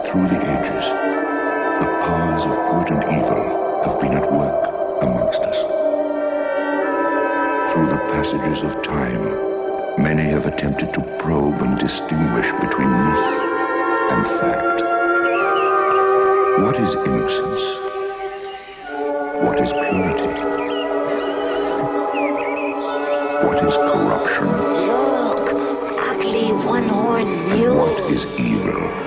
Through the ages, the powers of good and evil have been at work amongst us. Through the passages of time, many have attempted to probe and distinguish between myth and fact. What is innocence? What is purity? What is corruption? Look, ugly one-horned mule. And what is evil?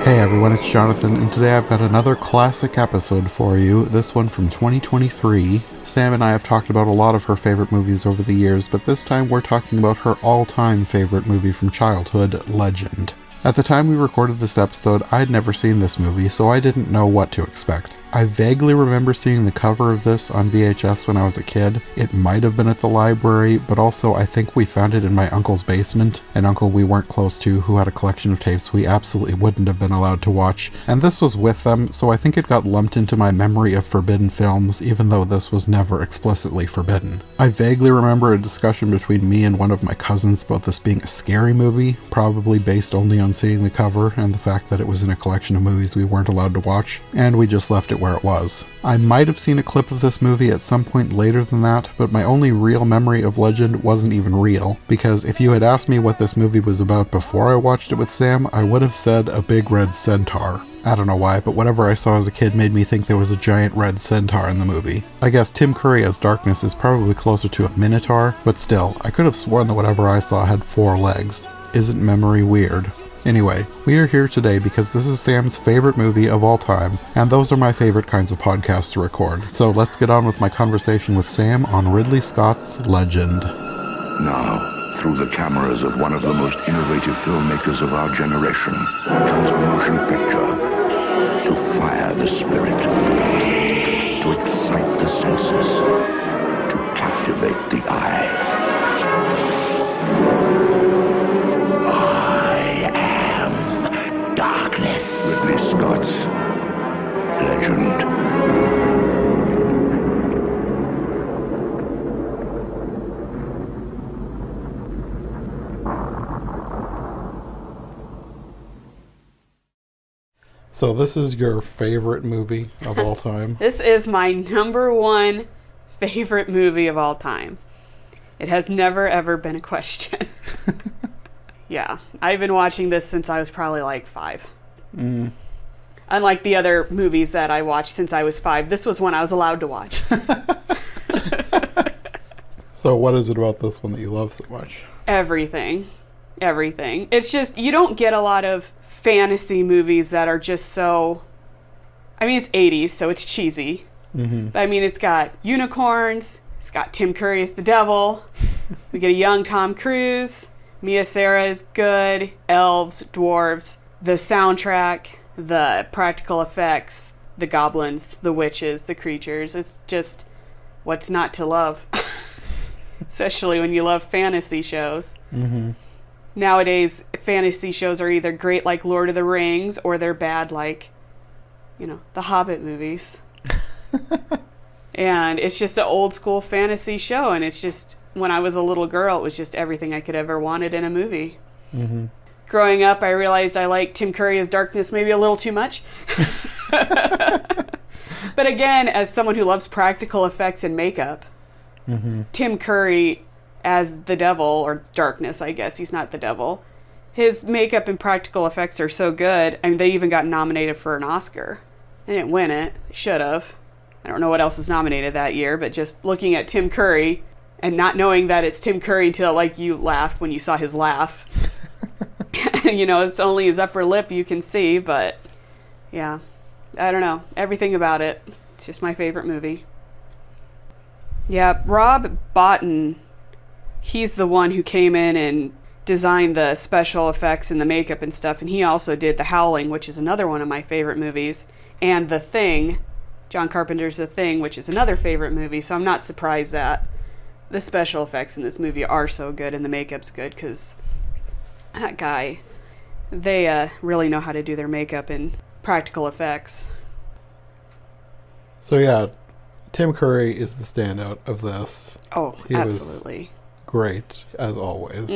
Hey everyone, it's Jonathan, and today I've got another classic episode for you, this one from 2023. Sam and I have talked about a lot of her favorite movies over the years, but this time we're talking about her all-time favorite movie from childhood, Legend. At the time we recorded this episode, I'd never seen this movie, so I didn't know what to expect. I vaguely remember seeing the cover of this on VHS when I was a kid. It might have been at the library, but also I think we found it in my uncle's basement, an uncle we weren't close to who had a collection of tapes we absolutely wouldn't have been allowed to watch, and this was with them, so I think it got lumped into my memory of forbidden films, even though this was never explicitly forbidden. I vaguely remember a discussion between me and one of my cousins about this being a scary movie, probably based only on seeing the cover and the fact that it was in a collection of movies we weren't allowed to watch, and we just left it where it was. I might have seen a clip of this movie at some point later than that, but my only real memory of Legend wasn't even real, because if you had asked me what this movie was about before I watched it with Sam, I would have said a big red centaur. I don't know why, but whatever I saw as a kid made me think there was a giant red centaur in the movie. I guess Tim Curry as Darkness is probably closer to a minotaur, but still, I could have sworn that whatever I saw had 4 legs. Isn't memory weird? Anyway, we are here today because this is Sam's favorite movie of all time, and those are my favorite kinds of podcasts to record. So let's get on with my conversation with Sam on Ridley Scott's Legend. Now, through the cameras of one of the most innovative filmmakers of our generation, comes a motion picture to fire the spirit, to excite the senses, to captivate the eye. Ridley Scott's Legend. So this is your favorite movie of all time? This is my number one favorite movie of all time. It has never ever been a question. Yeah, I've been watching this since I was probably like 5. Unlike the other movies that I watched since I was 5, this was one I was allowed to watch. So what is it about this one that you love so much? Everything. It's just, you don't get a lot of fantasy movies that are just so, I mean, it's 80s, so it's cheesy. But I mean, it's got unicorns, it's got Tim Curry as the devil, we get a young Tom Cruise, Sara is good, elves, dwarves, the soundtrack, the practical effects, the goblins, the witches, the creatures. It's just, what's not to love? Especially when you love fantasy shows. Nowadays, fantasy shows are either great like Lord of the Rings, or they're bad like, the Hobbit movies. And it's just an old school fantasy show, and it's just, when I was a little girl, it was just everything I could ever wanted in a movie. Growing up, I realized I liked Tim Curry as Darkness maybe a little too much. But again, as someone who loves practical effects and makeup, Tim Curry as the devil, or Darkness, I guess, he's not the devil. His makeup and practical effects are so good. I mean, they even got nominated for an Oscar. They didn't win it. They should have. I don't know what else was nominated that year, but just looking at Tim Curry and not knowing that it's Tim Curry until, like, you laughed when you saw his laugh. It's only his upper lip you can see, but yeah, I don't know. Everything about it. It's just my favorite movie. Yeah, Rob Bottin, he's the one who came in and designed the special effects and the makeup and stuff, and he also did The Howling, which is another one of my favorite movies, and The Thing, John Carpenter's The Thing, which is another favorite movie, so I'm not surprised that the special effects in this movie are so good and the makeup's good, because that guy, they really know how to do their makeup and practical effects. So yeah, Tim Curry is the standout of this. Oh, he absolutely. Was great, as always.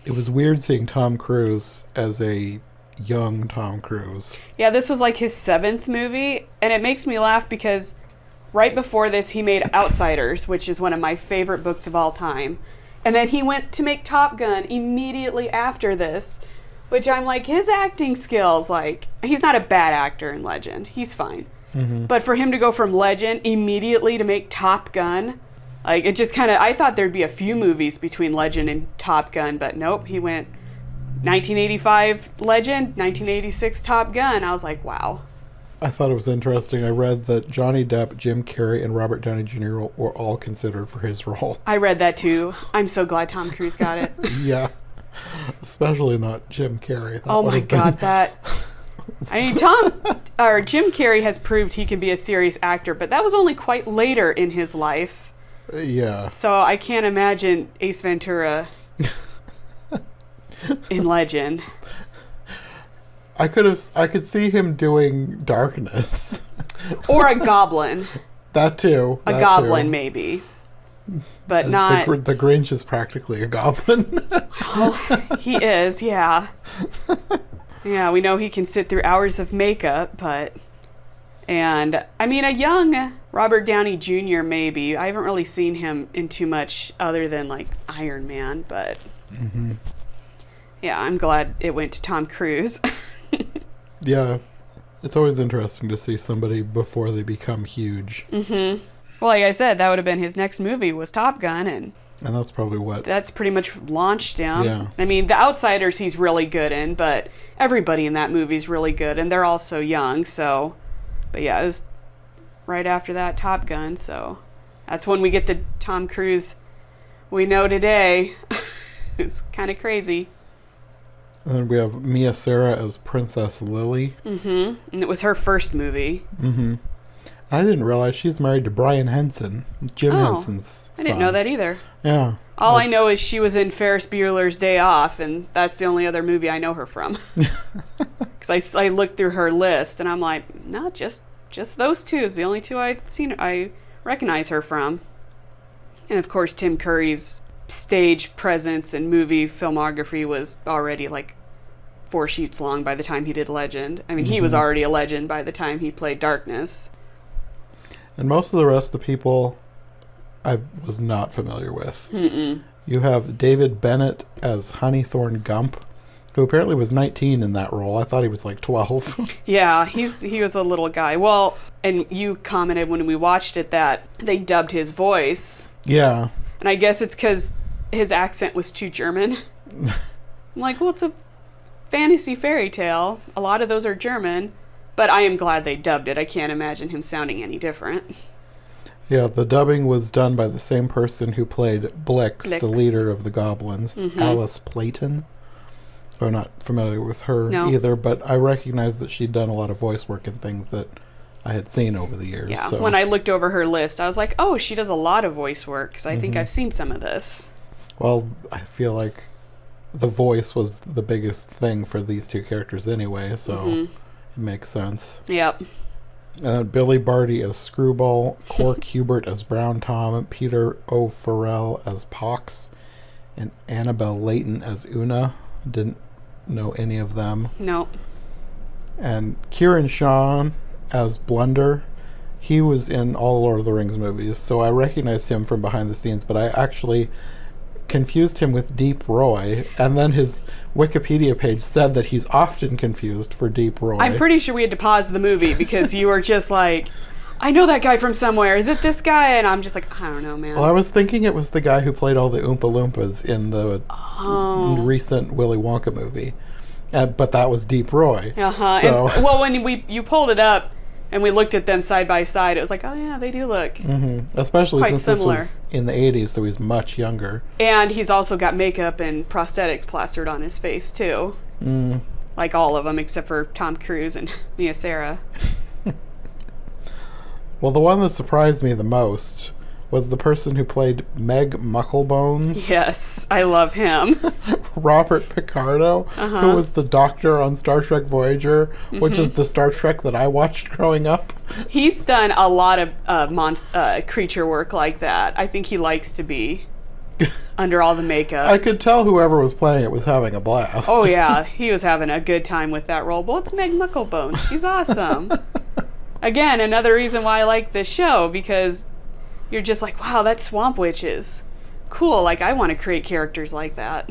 It was weird seeing Tom Cruise as a young Tom Cruise. Yeah, this was like his 7th movie, and it makes me laugh because right before this he made Outsiders, which is one of my favorite books of all time. And then he went to make Top Gun immediately after this, which I'm like, his acting skills, like, he's not a bad actor in Legend. He's fine. Mm-hmm. But for him to go from Legend immediately to make Top Gun, like, it just kind of, I thought there'd be a few movies between Legend and Top Gun, but nope, he went 1985 Legend, 1986 Top Gun. I was like, wow. I thought it was interesting. I read that Johnny Depp, Jim Carrey, and Robert Downey Jr. were all considered for his role. I read that too. I'm so glad Tom Cruise got it. Yeah. Especially not Jim Carrey. Oh my God, that... I mean, Jim Carrey has proved he can be a serious actor, but that was only quite later in his life. Yeah. So I can't imagine Ace Ventura in Legend. I could see him doing Darkness. Or a goblin. That too. A goblin, maybe. But not... The Grinch is practically a goblin. Oh, he is, yeah. Yeah, we know he can sit through hours of makeup, but... And, I mean, a young Robert Downey Jr. maybe. I haven't really seen him in too much other than, like, Iron Man, but... Mm-hmm. Yeah, I'm glad it went to Tom Cruise. Yeah. It's always interesting to see somebody before they become huge. Mm-hmm. Well, like I said, that would have been his next movie was Top Gun, and that's probably what... That's pretty much launched him. Yeah. I mean, The Outsiders he's really good in, but everybody in that movie's really good, and they're all so young, so... But yeah, it was right after that, Top Gun, so... That's when we get the Tom Cruise we know today. It's kind of crazy. And then we have Sara as Princess Lily. Mm-hmm. And it was her first movie. Mm-hmm. I didn't realize she's married to Brian Henson, Jim Henson's son. I didn't know that either. Yeah. All I know is she was in Ferris Bueller's Day Off, and that's the only other movie I know her from. Because I looked through her list, and I'm like, no, just those two is the only two I've seen. I recognize her from. And of course, Tim Curry's stage presence and movie filmography was already like 4 sheets long by the time he did Legend. I mean, he was already a legend by the time he played Darkness. And most of the rest of the people I was not familiar with. Mm-mm. You have David Bennett as Honeythorn Gump, who apparently was 19 in that role. I thought he was like 12. Yeah, he was a little guy. Well, and you commented when we watched it that they dubbed his voice. Yeah. And I guess it's because his accent was too German. I'm like, well, it's a fantasy fairy tale. A lot of those are German. But I am glad they dubbed it. I can't imagine him sounding any different. Yeah, the dubbing was done by the same person who played Blix. The leader of the goblins, Alice Playton. I'm not familiar with her either, but I recognize that she'd done a lot of voice work and things that I had seen over the years. Yeah, so. When I looked over her list, I was like, oh, she does a lot of voice work, because I think I've seen some of this. Well, I feel like the voice was the biggest thing for these two characters anyway, so... It makes sense. Yep. And Billy Barty as Screwball, Cork Hubert as Brown Tom, Peter O'Farrell as Pox, and Annabelle Layton as Una. Didn't know any of them. No. And Kieran Shawn as Blunder. He was in all Lord of the Rings movies, so I recognized him from behind the scenes, but I actually confused him with Deep Roy, and then his Wikipedia page said that he's often confused for Deep Roy. I'm pretty sure we had to pause the movie because you were just like, I know that guy from somewhere. Is it this guy? And I'm just like, I don't know, man. Well, I was thinking it was the guy who played all the Oompa Loompas in the recent Willy Wonka movie. But that was Deep Roy. Uh-huh. So. And, well, when you pulled it up, and we looked at them side by side, it was like, oh yeah, they do look especially quite since similar. This was in the 80s, so he's much younger. And he's also got makeup and prosthetics plastered on his face, too. Like all of them, except for Tom Cruise and Sara. Well, the one that surprised me the most was the person who played Meg Mucklebones. Yes, I love him. Robert Picardo, who was the doctor on Star Trek Voyager, which is the Star Trek that I watched growing up. He's done a lot of creature work like that. I think he likes to be under all the makeup. I could tell whoever was playing it was having a blast. Oh yeah, he was having a good time with that role. Well, it's Meg Mucklebone. She's awesome. Again, another reason why I like this show, because you're just like, wow, that's Swamp Witches. Cool, like I want to create characters like that.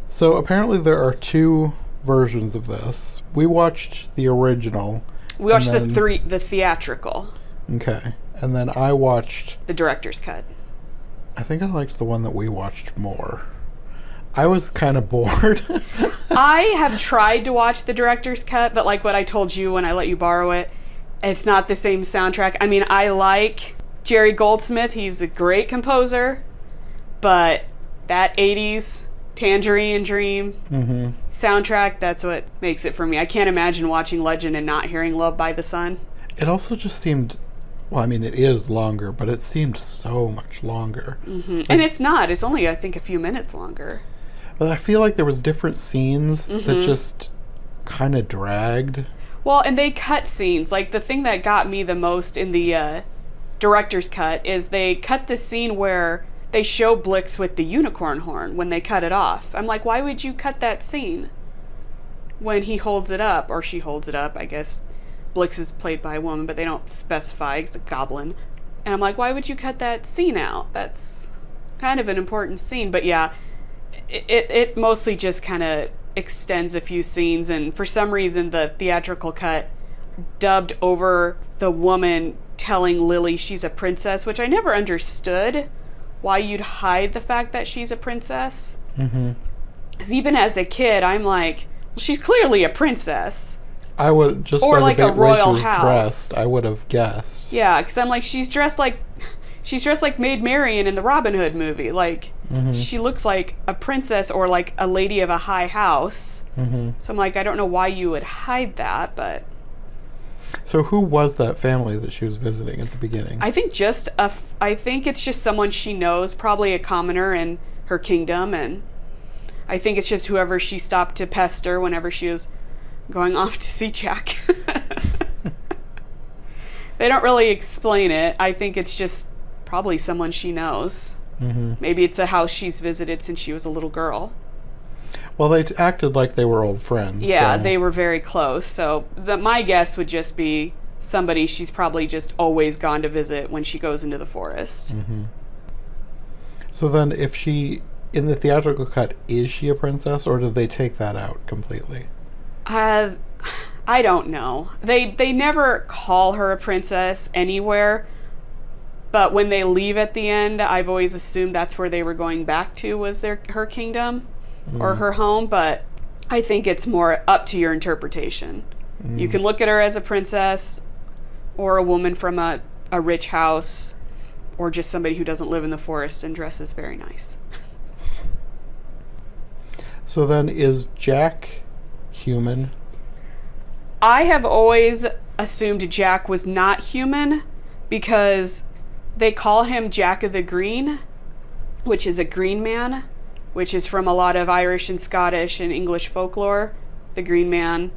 So apparently there are 2 versions of this. We watched the original. We watched the theatrical. Okay. And then I watched the director's cut. I think I liked the one that we watched more. I was kind of bored. I have tried to watch the director's cut, but like what I told you when I let you borrow it, it's not the same soundtrack. I mean, I like Jerry Goldsmith. He's a great composer, but that 80s Tangerine Dream soundtrack, that's what makes it for me. I can't imagine watching Legend and not hearing Love by the Sun. It also just seemed, well, I mean, it is longer, but it seemed so much longer. Like, and it's not. It's only, I think, a few minutes longer. But I feel like there was different scenes that just kind of dragged. Well, and they cut scenes. Like, the thing that got me the most in the director's cut is they cut the scene where they show Blix with the unicorn horn when they cut it off. I'm like, why would you cut that scene when he holds it up, or she holds it up? I guess Blix is played by a woman, but they don't specify. It's a goblin. And I'm like, why would you cut that scene out? That's kind of an important scene. But yeah, it mostly just kind of extends a few scenes. And for some reason, the theatrical cut dubbed over the woman telling Lily she's a princess, which I never understood why you'd hide the fact that she's a princess. Because even as a kid, I'm like, well, she's clearly a princess. I would just, or by like the a royal way she was house. dressed, I would have guessed. Yeah, because I'm like, she's dressed like Maid Marian in the Robin Hood movie. Like, she looks like a princess or like a lady of a high house. So I'm like, I don't know why you would hide that, but. So who was that family that she was visiting at the beginning? I think it's just someone she knows, probably a commoner in her kingdom, and I think it's just whoever she stopped to pester whenever she was going off to see Jack. They don't really explain it. I think it's just probably someone she knows. Maybe it's a house she's visited since she was a little girl. Well, they acted like they were old friends. Yeah, so. They were very close. So my guess would just be somebody she's probably just always gone to visit when she goes into the forest. So then if she, in the theatrical cut, is she a princess, or did they take that out completely? I don't know. They never call her a princess anywhere, but when they leave at the end, I've always assumed that's where they were going back to, was her kingdom or her home, but I think it's more up to your interpretation. You can look at her as a princess or a woman from a rich house or just somebody who doesn't live in the forest and dresses very nice. So then is Jack human? I have always assumed Jack was not human because they call him Jack of the Green, which is a green man, which is from a lot of Irish and Scottish and English folklore. The Green Man.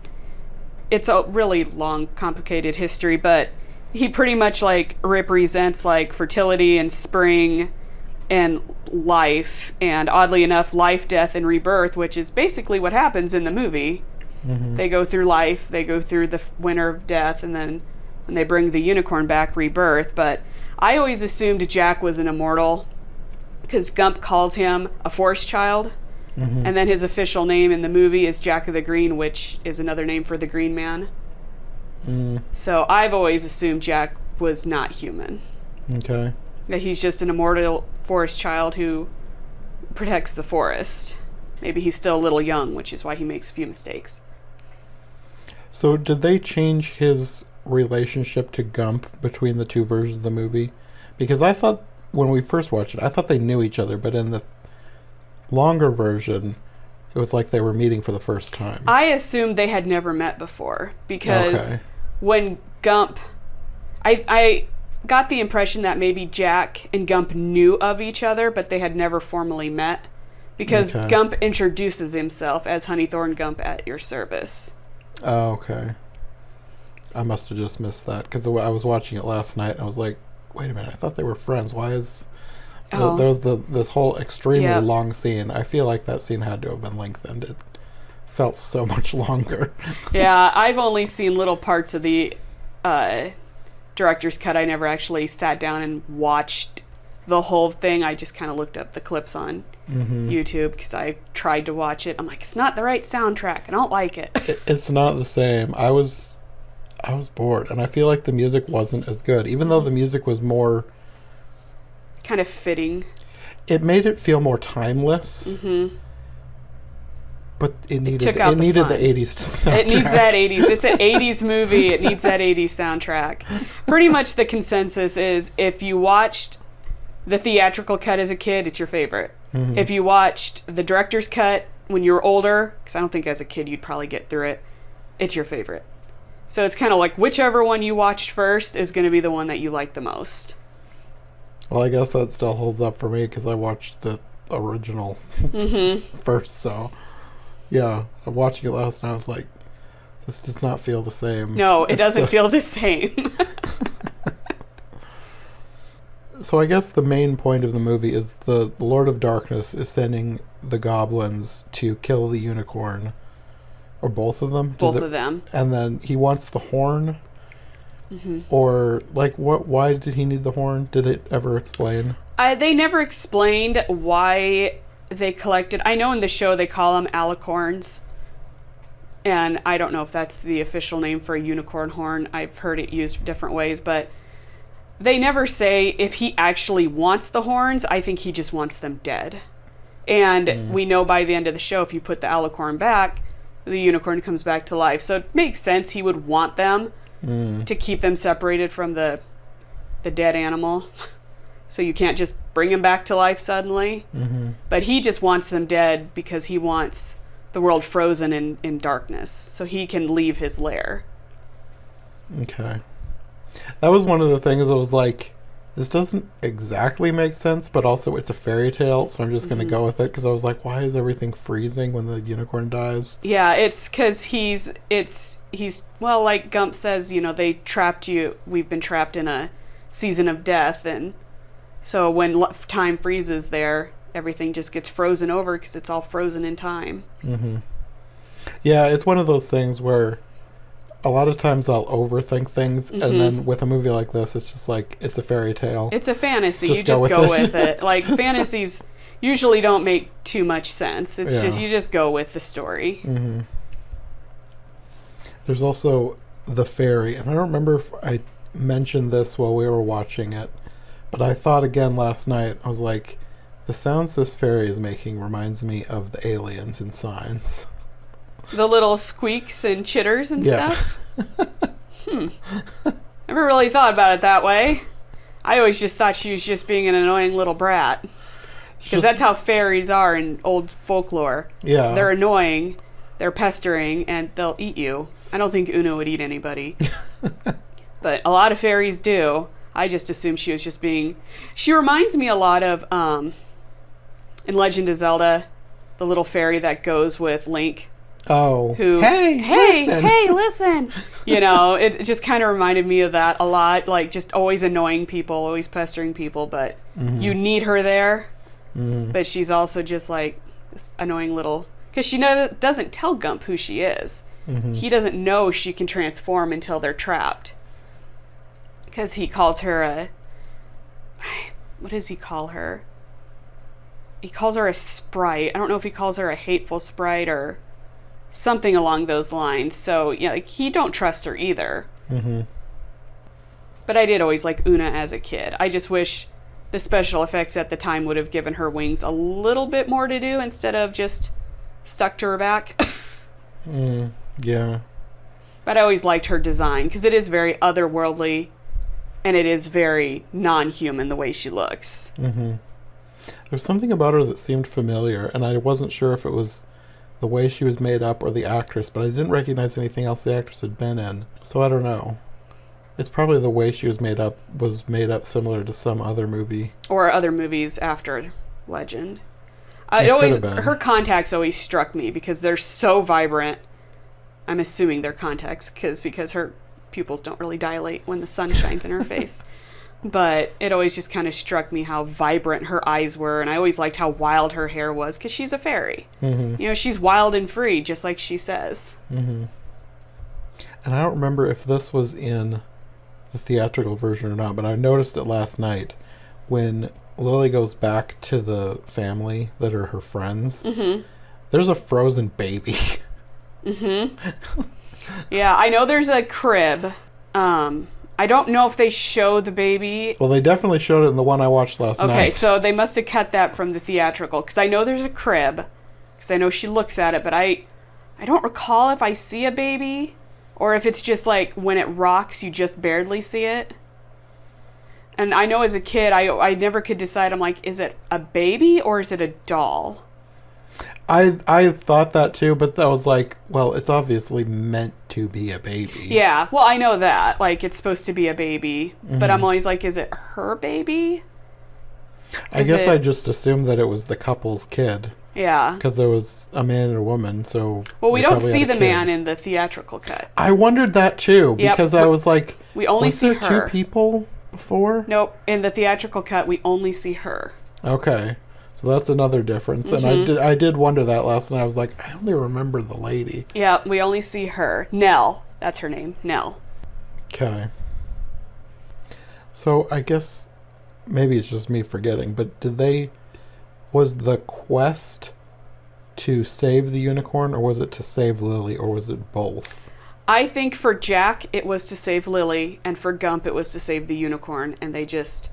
It's a really long, complicated history, but he pretty much like represents like fertility and spring and life, and oddly enough, life, death, and rebirth, which is basically what happens in the movie. They go through life, they go through the winter of death, and then when they bring the unicorn back, rebirth. But I always assumed Jack was an immortal because Gump calls him a forest child, and then his official name in the movie is Jack of the Green, which is another name for the Green Man. So I've always assumed Jack was not human. Okay. That he's just an immortal forest child who protects the forest. Maybe he's still a little young, which is why he makes a few mistakes. So did they change his relationship to Gump between the 2 versions of the movie? Because I thought, when we first watched it, I thought they knew each other, but in the longer version, it was like they were meeting for the first time. I assumed they had never met before, because when Gump... I got the impression that maybe Jack and Gump knew of each other, but they had never formally met, because Gump introduces himself as Honeythorn Gump at your service. Oh, okay. I must have just missed that, because I was watching it last night, and I was like, wait a minute, I thought they were friends. Why is Oh. There was this whole extremely Yep. long scene. I feel like that scene had to have been lengthened. It felt so much longer. Yeah, I've only seen little parts of the director's cut. I never actually sat down and watched the whole thing. I just kind of looked up the clips on YouTube because I tried to watch it. I'm like, it's not the right soundtrack. I don't like it. It's not the same. I was bored, and I feel like the music wasn't as good, even though the music was more Kind of fitting. It made it feel more timeless. But it needed took out the the fun. 80s to soundtrack. It needs that 80s. It's an 80s movie. It needs that 80s soundtrack. Pretty much the consensus is if you watched the theatrical cut as a kid, it's your favorite. If you watched the director's cut when you were older, because I don't think as a kid you'd probably get through it, it's your favorite. So it's kind of like whichever one you watched first is going to be the one that you like the most. Well, I guess that still holds up for me because I watched the original first, so... Yeah, I'm watching it last night. I was like, this does not feel the same. No, it doesn't feel the same. So I guess the main point of the movie is the Lord of Darkness is sending the goblins to kill the unicorn. Or both of them? Both of them. And then he wants the horn? Or, like, why did he need the horn? Did it ever explain? They never explained why... they collected, I know in the show they call them alicorns, and I don't know if that's the official name for a unicorn horn. I've heard it used different ways, but they never say if he actually wants the horns. I think he just wants them dead. And we know by the end of the show, if you put the alicorn back, the unicorn comes back to life. So it makes sense he would want them to keep them separated from the dead animal. So you can't just bring him back to life suddenly. But he just wants them dead because he wants the world frozen in darkness so he can leave his lair. Okay. That was one of the things I was like, this doesn't exactly make sense, but also it's a fairy tale, so I'm just going to go with it because I was like, why is everything freezing when the unicorn dies? Yeah, it's because he's, well, like Gump says, you know, they trapped you, we've been trapped in a season of death, and so when time freezes there, everything just gets frozen over because it's all frozen in time. Yeah, it's one of those things where a lot of times I'll overthink things, and then with a movie like this, it's just like, it's a fairy tale. It's a fantasy. You just go with it. Like, fantasies usually don't make too much sense. It's just, you just go with the story. There's also the fairy, and I don't remember if I mentioned this while we were watching it, but I thought again last night, I was like, the sounds this fairy is making reminds me of the aliens in Signs. The little squeaks and chitters and stuff? Never really thought about it that way. I always just thought she was just being an annoying little brat. Because that's how fairies are in old folklore. Yeah. They're annoying, they're pestering, and they'll eat you. I don't think Una would eat anybody. But a lot of fairies do. I just assumed she was just being... She reminds me a lot of, in Legend of Zelda, the little fairy that goes with Link. Oh. Who, hey, listen! You know, it just kind of reminded me of that a lot. Like, just always annoying people, always pestering people, but you need her there. But she's also just like this annoying little... Because she doesn't tell Gump who she is. He doesn't know she can transform until they're trapped. Because he calls her a... What does he call her? He calls her a sprite. I don't know if he calls her a hateful sprite or something along those lines. So, yeah, like, he don't trust her either. But I did always like Una as a kid. I just wish the special effects at the time would have given her wings a little bit more to do instead of just stuck to her back. Yeah. But I always liked her design because it is very otherworldly and it is very non-human the way she looks. There's something about her that seemed familiar, and I wasn't sure if it was the way she was made up or the actress, but I didn't recognize anything else the actress had been in. So I don't know. It's probably the way she was made up similar to some other movie. Or other movies after Legend. Her contacts always struck me because they're so vibrant. I'm assuming they're contacts because her pupils don't really dilate when the sun shines in her face. But it always just kind of struck me how vibrant her eyes were, and I always liked how wild her hair was, because she's a fairy. Mm-hmm. You know, she's wild and free, just like she says. Mm-hmm. And I don't remember if this was in the theatrical version or not, but I noticed it last night when Lily goes back to the family that are her friends. Mm-hmm. There's a frozen baby. Mm-hmm. Yeah, I know there's a crib. I don't know if they show the baby. Well, they definitely showed it in the one I watched last night. Okay, so they must have cut that from the theatrical, because I know there's a crib, because I know she looks at it, but I don't recall if I see a baby, or if it's just like when it rocks, you just barely see it. And I know as a kid, I never could decide. I'm like, is it a baby or is it a doll? I thought that too, but I was like, well, it's obviously meant to be a baby. Yeah, well, I know that. Like, it's supposed to be a baby. Mm-hmm. But I'm always like, is it her baby? I guess I just assumed that it was the couple's kid. Yeah. Because there was a man and a woman, so... Well, we don't see the man in the theatrical cut. I wondered that too, because I was like, we only see her. Was there two people before? Nope. In the theatrical cut, we only see her. Okay. So that's another difference. Mm-hmm. And I did wonder that last night. I was like, I only remember the lady. Yeah, we only see her. Nell. That's her name. Nell. Okay. So I guess maybe it's just me forgetting, but was the quest to save the unicorn, or was it to save Lily, or was it both? I think for Jack, it was to save Lily, and for Gump, it was to save the unicorn, and they just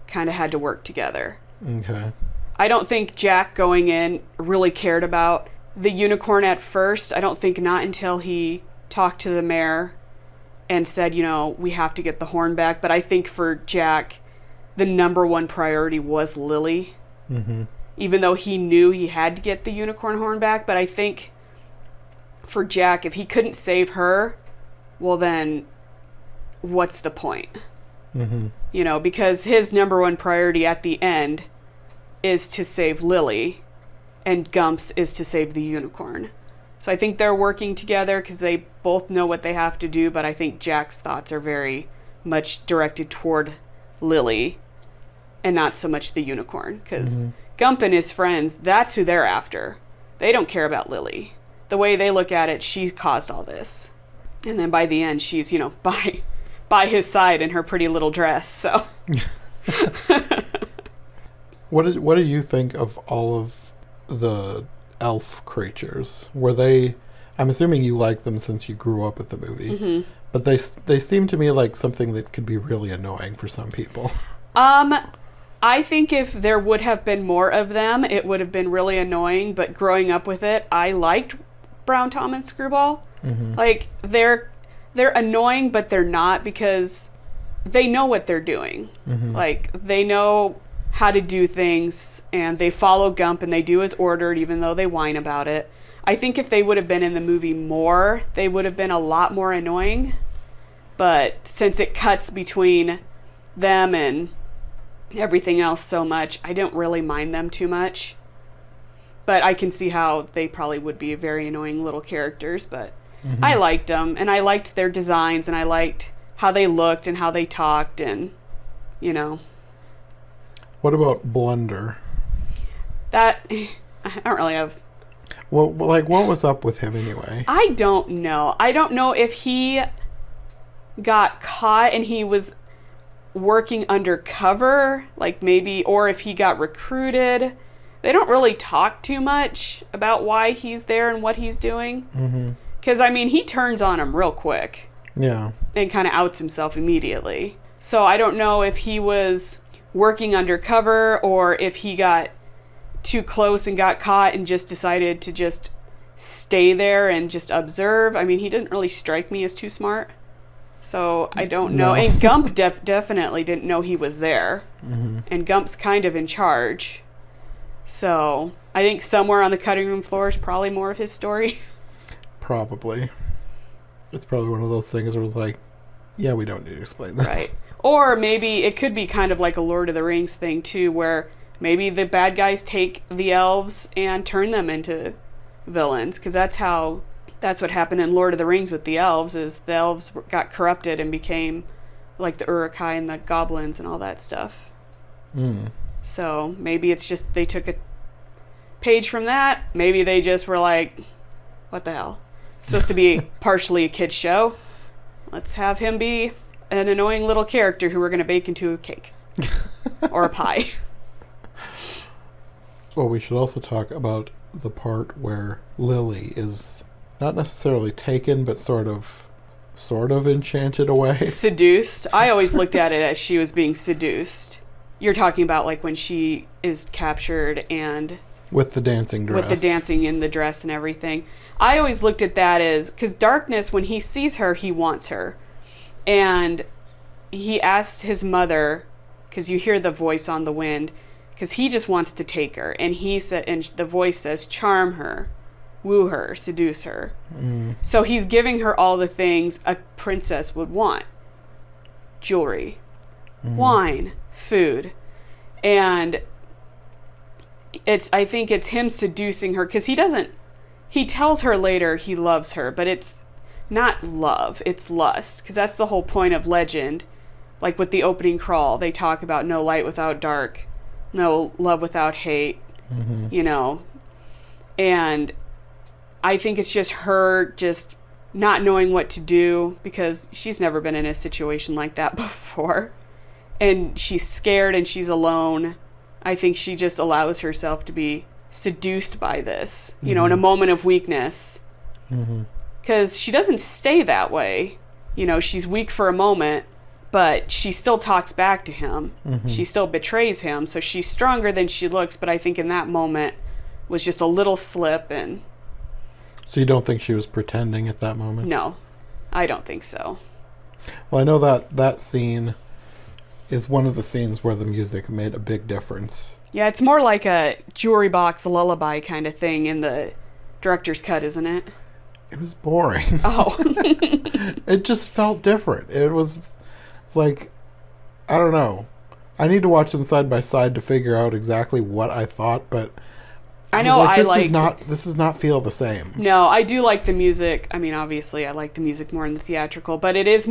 kind of had to work together. Okay. I don't think Jack going in really cared about the unicorn at first. I don't think not until he talked to the mayor and said, you know, we have to get the horn back. But I think for Jack, the number one priority was Lily. Mm-hmm. Even though he knew he had to get the unicorn horn back. But I think for Jack, if he couldn't save her, well then, what's the point? Mm-hmm. You know, because his number one priority at the end is to save Lily, and Gump's is to save the unicorn. So I think they're working together because they both know what they have to do, but I think Jack's thoughts are very much directed toward Lily and not so much the unicorn, because Gump and his friends, that's who they're after. They don't care about Lily. The way they look at it, she caused all this. And then by the end, she's, you know, by his side in her pretty little dress, so... What do you think of all of the elf creatures? Were they... I'm assuming you like them since you grew up with the movie. Mm-hmm. But they seem to me like something that could be really annoying for some people. I think if there would have been more of them, it would have been really annoying. But growing up with it, I liked Brown, Tom, and Screwball. Mm-hmm. Like, they're annoying, but they're not, because they know what they're doing. Mm-hmm. Like, they know how to do things, and they follow Gump, and they do as ordered, even though they whine about it. I think if they would have been in the movie more, they would have been a lot more annoying. But since it cuts between them and everything else so much, I don't really mind them too much. But I can see how they probably would be very annoying little characters, but I liked them, and I liked their designs, and I liked how they looked and how they talked, and, you know. What about Blunder? That, I don't really have... Well, like, what was up with him anyway? I don't know. I don't know if he got caught and he was working undercover, like maybe, or if he got recruited. They don't really talk too much about why he's there and what he's doing. Because, I mean, he turns on him real quick. Yeah. And kind of outs himself immediately. So I don't know if he was working undercover or if he got too close and got caught and just decided to just stay there and just observe. I mean, he didn't really strike me as too smart. So I don't know. No. And Gump definitely didn't know he was there. And Gump's kind of in charge. So I think somewhere on the cutting room floor is probably more of his story. Probably. It's probably one of those things where it's like, yeah, we don't need to explain this. Right. Or maybe it could be kind of like a Lord of the Rings thing too, where maybe the bad guys take the elves and turn them into villains, because that's what happened in Lord of the Rings with the elves, is the elves got corrupted and became like the Uruk-hai and the goblins and all that stuff. Mm. So maybe it's just they took a page from that. Maybe they just were like, what the hell? It's supposed to be partially a kid's show. Let's have him be an annoying little character who we're going to bake into a cake. Or a pie. Well, we should also talk about the part where Lily is not necessarily taken, but sort of enchanted away. Seduced. I always looked at it as she was being seduced. You're talking about like when she is captured and... With the dancing dress. With the dancing in the dress and everything. I always looked at that as... Because Darkness, when he sees her, he wants her. And he asks his mother, because you hear the voice on the wind, because he just wants to take her. And the voice says, charm her, woo her, seduce her. Mm. So he's giving her all the things a princess would want. Jewelry, wine, food. And I think it's him seducing her, because he tells her later he loves her, but it's not love, it's lust, because that's the whole point of Legend. Like with the opening crawl, they talk about no light without dark, no love without hate, you know. And I think it's just her just not knowing what to do, because she's never been in a situation like that before. And she's scared and she's alone. I think she just allows herself to be seduced by this, you know, in a moment of weakness. Because she doesn't stay that way. You know, she's weak for a moment, but she still talks back to him. She still betrays him, so she's stronger than she looks, but I think in that moment was just a little slip. And so you don't think she was pretending at that moment? No, I don't think so. Well, I know that scene is one of the scenes where the music made a big difference. Yeah, it's more like a jewelry box lullaby kind of thing in the director's cut, isn't it? It was boring. Oh. It just felt different. It was like, I don't know. I need to watch them side by side to figure out exactly what I thought, but I know this does not feel the same. No, I do like the music. I mean, obviously I like the music more in the theatrical, but it's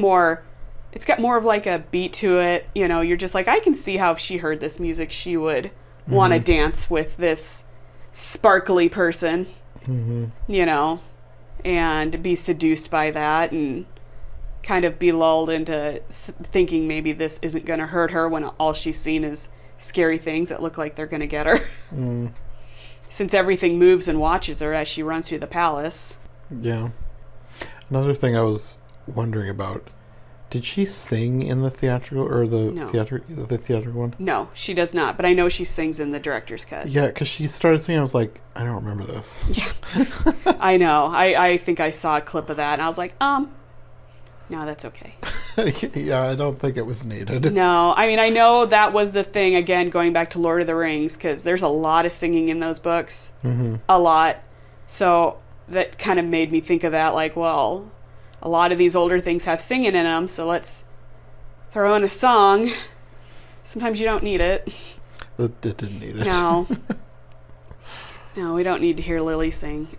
got more of like a beat to it. You know, you're just like, I can see how if she heard this music, she would want to dance with this sparkly person, you know, and be seduced by that and kind of be lulled into thinking maybe this isn't going to hurt her when all she's seen is scary things that look like they're going to get her. Since everything moves and watches her as she runs through the palace. Yeah. Another thing I was wondering about, did she sing in the theatrical or the theatrical one? No, she does not, but I know she sings in the director's cut. Yeah, because she started singing, I was like, I don't remember this. Yeah. I know. I think I saw a clip of that, and I was like, no, that's okay. Yeah, I don't think it was needed. No, I mean, I know that was the thing, again, going back to Lord of the Rings, because there's a lot of singing in those books. A lot. So that kind of made me think of that, like, well, a lot of these older things have singing in them, so let's throw in a song. Sometimes you don't need it. It didn't need it. No. No, we don't need to hear Lily sing.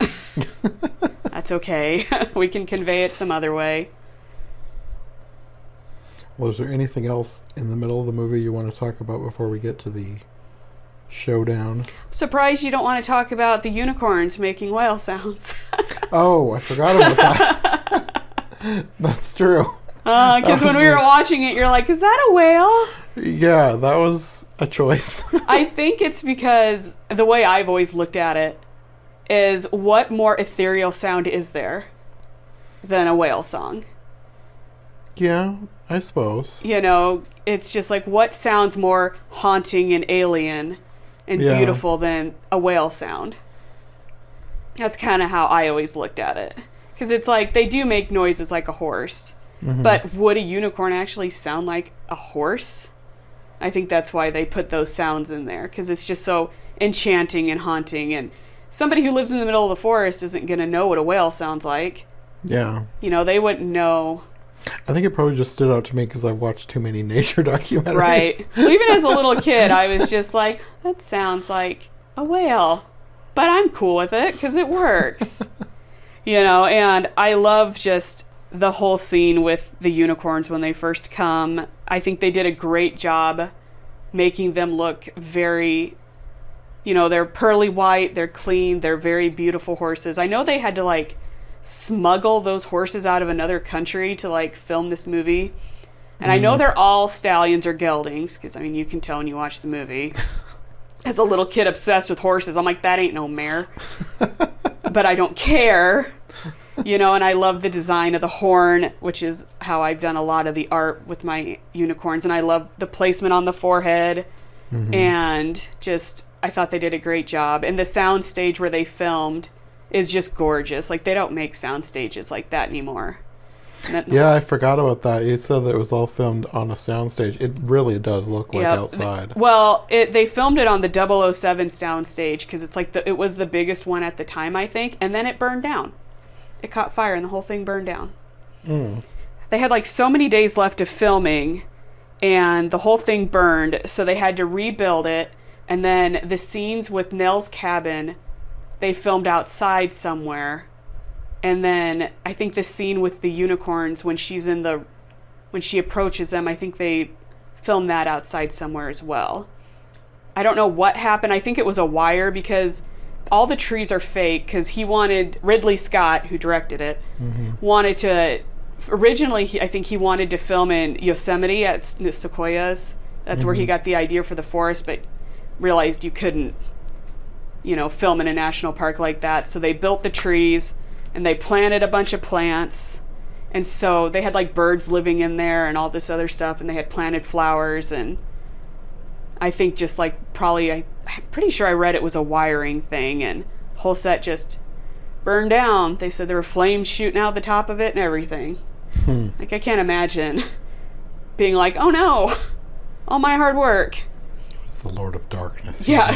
That's okay. We can convey it some other way. Well, is there anything else in the middle of the movie you want to talk about before we get to the showdown? Surprised you don't want to talk about the unicorns making whale sounds. Oh, I forgot about that. That's true. Because when we were watching it, you're like, is that a whale? Yeah, that was a choice. I think it's because the way I've always looked at it is, what more ethereal sound is there than a whale song? Yeah, I suppose. You know, it's just like, what sounds more haunting and alien and beautiful than a whale sound? That's kind of how I always looked at it. Because it's like, they do make noises like a horse. But would a unicorn actually sound like a horse? I think that's why they put those sounds in there. Because it's just so enchanting and haunting. And somebody who lives in the middle of the forest isn't going to know what a whale sounds like. Yeah. You know, they wouldn't know. I think it probably just stood out to me because I've watched too many nature documentaries. Right. Well, even as a little kid, I was just like, that sounds like a whale. But I'm cool with it because it works. You know, and I love just the whole scene with the unicorns when they first come. I think they did a great job making them look very, they're pearly white, they're clean, they're very beautiful horses. I know they had to like smuggle those horses out of another country to like film this movie. And I know they're all stallions or geldings, because I mean, you can tell when you watch the movie. As a little kid obsessed with horses, I'm like, that ain't no mare. But I don't care. And I love the design of the horn, which is how I've done a lot of the art with my unicorns. And I love the placement on the forehead. And just, I thought they did a great job. And the sound stage where they filmed is just gorgeous. Like, they don't make sound stages like that anymore. Yeah, I forgot about that. You said that it was all filmed on a soundstage. It really does look like outside. Well, they filmed it on the 007 soundstage because it's like it was the biggest one at the time, I think, and then it burned down. It caught fire and the whole thing burned down. They had like so many days left of filming, and the whole thing burned, so they had to rebuild it. And then the scenes with Nell's cabin, they filmed outside somewhere. And then I think the scene with the unicorns when she approaches them, I think they filmed that outside somewhere as well. I don't know what happened. I think it was a wire, because all the trees are fake, because Ridley Scott, who directed it, wanted to, originally I think he wanted to film in Yosemite at the Sequoias. That's where he got the idea for the forest, but realized you couldn't, film in a national park like that. So they built the trees. And they planted a bunch of plants. And so they had like birds living in there and all this other stuff. And they had planted flowers. And I think just like I'm pretty sure I read it was a wiring thing. And the whole set just burned down. They said there were flames shooting out the top of it and everything. Like, I can't imagine being like, oh no, all my hard work. The Lord of Darkness. Yeah,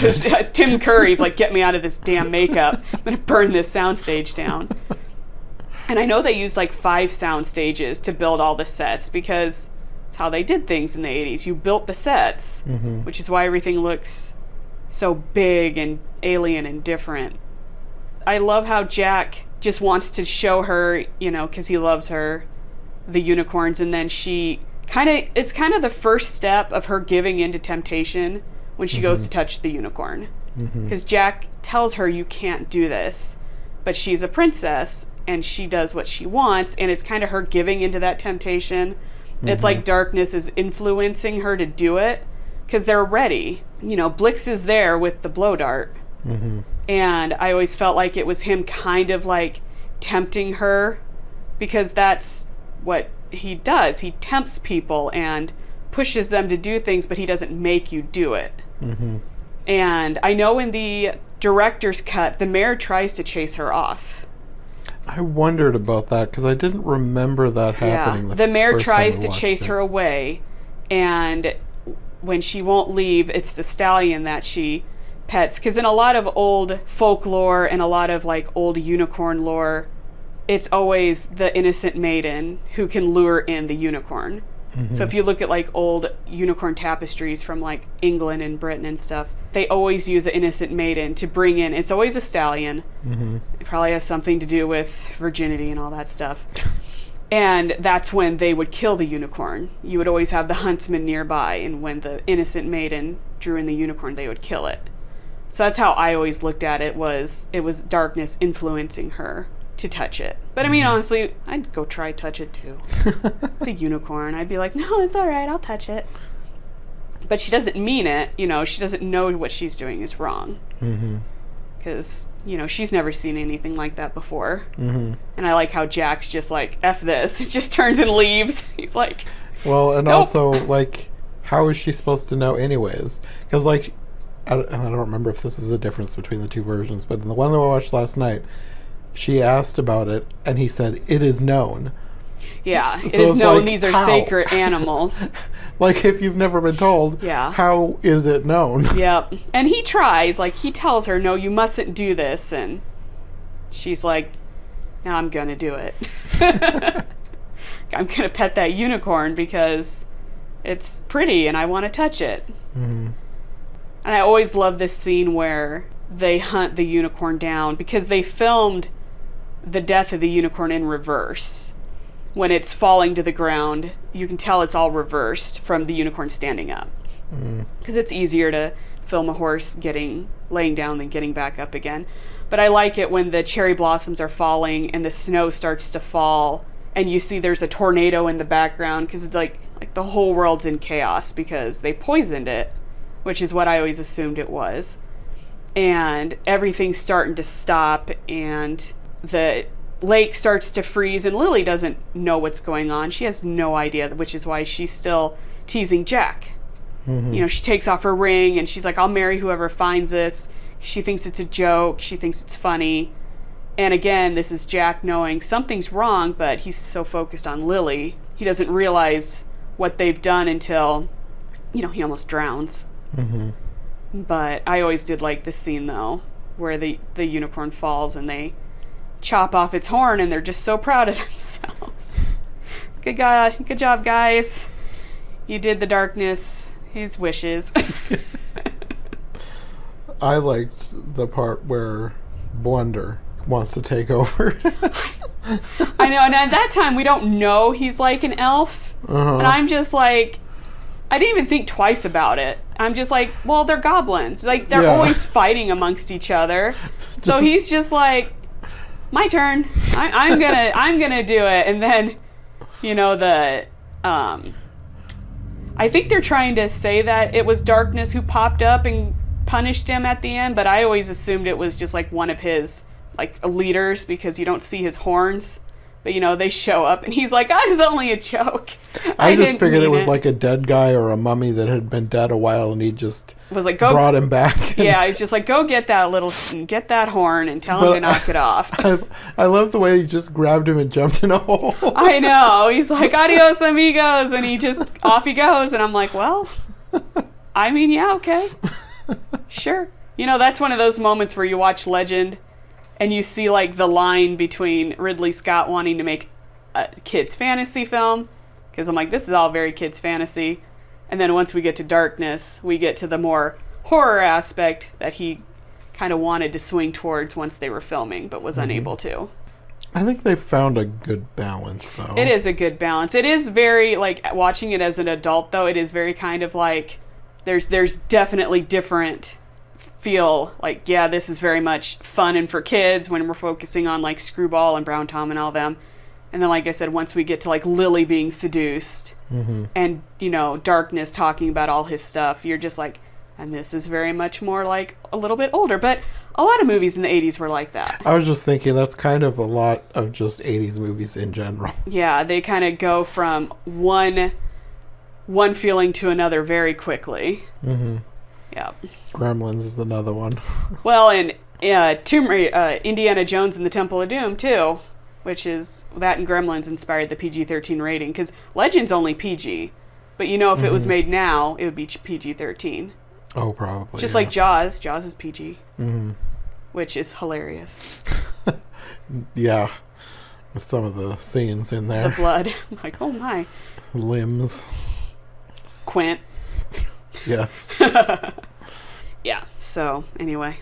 Tim Curry's like, get me out of this damn makeup. I'm going to burn this soundstage down. And I know they used like 5 sound stages to build all the sets, because it's how they did things in the 80s. You built the sets, which is why everything looks so big and alien and different. I love how Jack just wants to show her, because he loves her, the unicorns. And then it's kind of the first step of her giving into temptation when she goes to touch the unicorn. Because Jack tells her, you can't do this. But she's a princess, and she does what she wants, and it's kind of her giving into that temptation. It's like darkness is influencing her to do it, because they're ready. Blix is there with the blow dart. And I always felt like it was him kind of like tempting her, because that's what he does. He tempts people and pushes them to do things, but he doesn't make you do it. And I know in the director's cut, the mayor tries to chase her off. I wondered about that, because I didn't remember that happening. The mayor tries to chase her away, and when she won't leave, it's the stallion that she pets. Because in a lot of old folklore and a lot of like old unicorn lore, it's always the innocent maiden who can lure in the unicorn. So if you look at like old unicorn tapestries from like England and Britain and stuff, they always use an innocent maiden to bring in. It's always a stallion. It probably has something to do with virginity and all that stuff. And that's when they would kill the unicorn. You would always have the huntsman nearby, and when the innocent maiden drew in the unicorn, they would kill it. So that's how I always looked at it, was darkness influencing her to touch it. But I mean, honestly, I'd go try touch it too. It's a unicorn. I'd be like, no, it's all right, I'll touch it. But she doesn't mean it. She doesn't know what she's doing is wrong. Because, she's never seen anything like that before. And I like how Jack's just like, F this. It just turns and leaves. He's like, well, and nope. Also, like, how is she supposed to know anyways? Because, like, I don't remember if this is a difference between the two versions, but in the one that I watched last night, she asked about it, and he said, it is known. Yeah, it is known, like, these are sacred animals. Like, if you've never been told, how is it known? Yep. And he tries, like, he tells her, no, you mustn't do this, and she's like, no, I'm gonna do it. I'm gonna pet that unicorn because it's pretty and I want to touch it. And I always love this scene where they hunt the unicorn down, because they filmed the death of the unicorn in reverse. when it's falling to the ground, you can tell it's all reversed from the unicorn standing up. Because it's easier to film a horse laying down than getting back up again. But I like it when the cherry blossoms are falling and the snow starts to fall and you see there's a tornado in the background, because like the whole world's in chaos because they poisoned it, which is what I always assumed it was. And everything's starting to stop and the lake starts to freeze and Lily doesn't know what's going on. She has no idea, which is why she's still teasing Jack. You know, she takes off her ring and she's like, I'll marry whoever finds this. She thinks it's a joke. She thinks it's funny. And again, this is Jack knowing something's wrong, but he's so focused on Lily, he doesn't realize what they've done until, you know, he almost drowns. But I always did like this scene, though, where the unicorn falls and they chop off its horn and they're just so proud of themselves. Good job, guys. You did the darkness. His wishes. I liked the part where Blunder wants to take over. I know, and at that time we don't know he's like an elf. And I'm just like, I didn't even think twice about it. I'm just like, well, they're goblins. Like, they're always fighting amongst each other. So he's just like, my turn. I'm gonna do it. And then, you know, I think they're trying to say that it was Darkness who popped up and punished him at the end, but I always assumed it was just like one of his like leaders, because you don't see his horns. But, you know, they show up and he's like, oh, it's only a joke. I just figured it was like a dead guy or a mummy that had been dead a while and he just was like, brought him back. Yeah, he's just like, go get that horn and tell him to knock it off. I love the way he just grabbed him and jumped in a hole. I know. He's like, adios, amigos. And he just, off he goes. And I'm like, well, I mean, yeah, okay. Sure. You know, that's one of those moments where you watch Legend and you see like the line between Ridley Scott wanting to make a kid's fantasy film, because I'm like, this is all very kids fantasy, and then once we get to Darkness, we get to the more horror aspect that he kind of wanted to swing towards once they were filming but was unable to. I think they found a good balance, though. It is a good balance. It is very, like, watching it as an adult, though, it is very kind of like, there's definitely different feel. Like, yeah, this is very much fun and for kids when we're focusing on, like, Screwball and Brown Tom and all them. And then, like I said, once we get to, like, Lily being seduced and, you know, Darkness talking about all his stuff, you're just like, and this is very much more, like, a little bit older. But a lot of movies in the 80s were like that. I was just thinking that's kind of a lot of just 80s movies in general. Yeah, they kind of go from one feeling to another very quickly. Yeah. Gremlins is another one. Well, and Indiana Jones and the Temple of Doom, too, which is, that and Gremlins inspired the PG-13 rating, because Legend's only PG, but you know, if it was made now, it would be PG-13. Oh, probably. Just like Jaws. Jaws is PG, which is hilarious. Yeah, with some of the scenes in there. The blood. Like, oh my. Limbs. Quint. Yes. Yeah, so, anyway.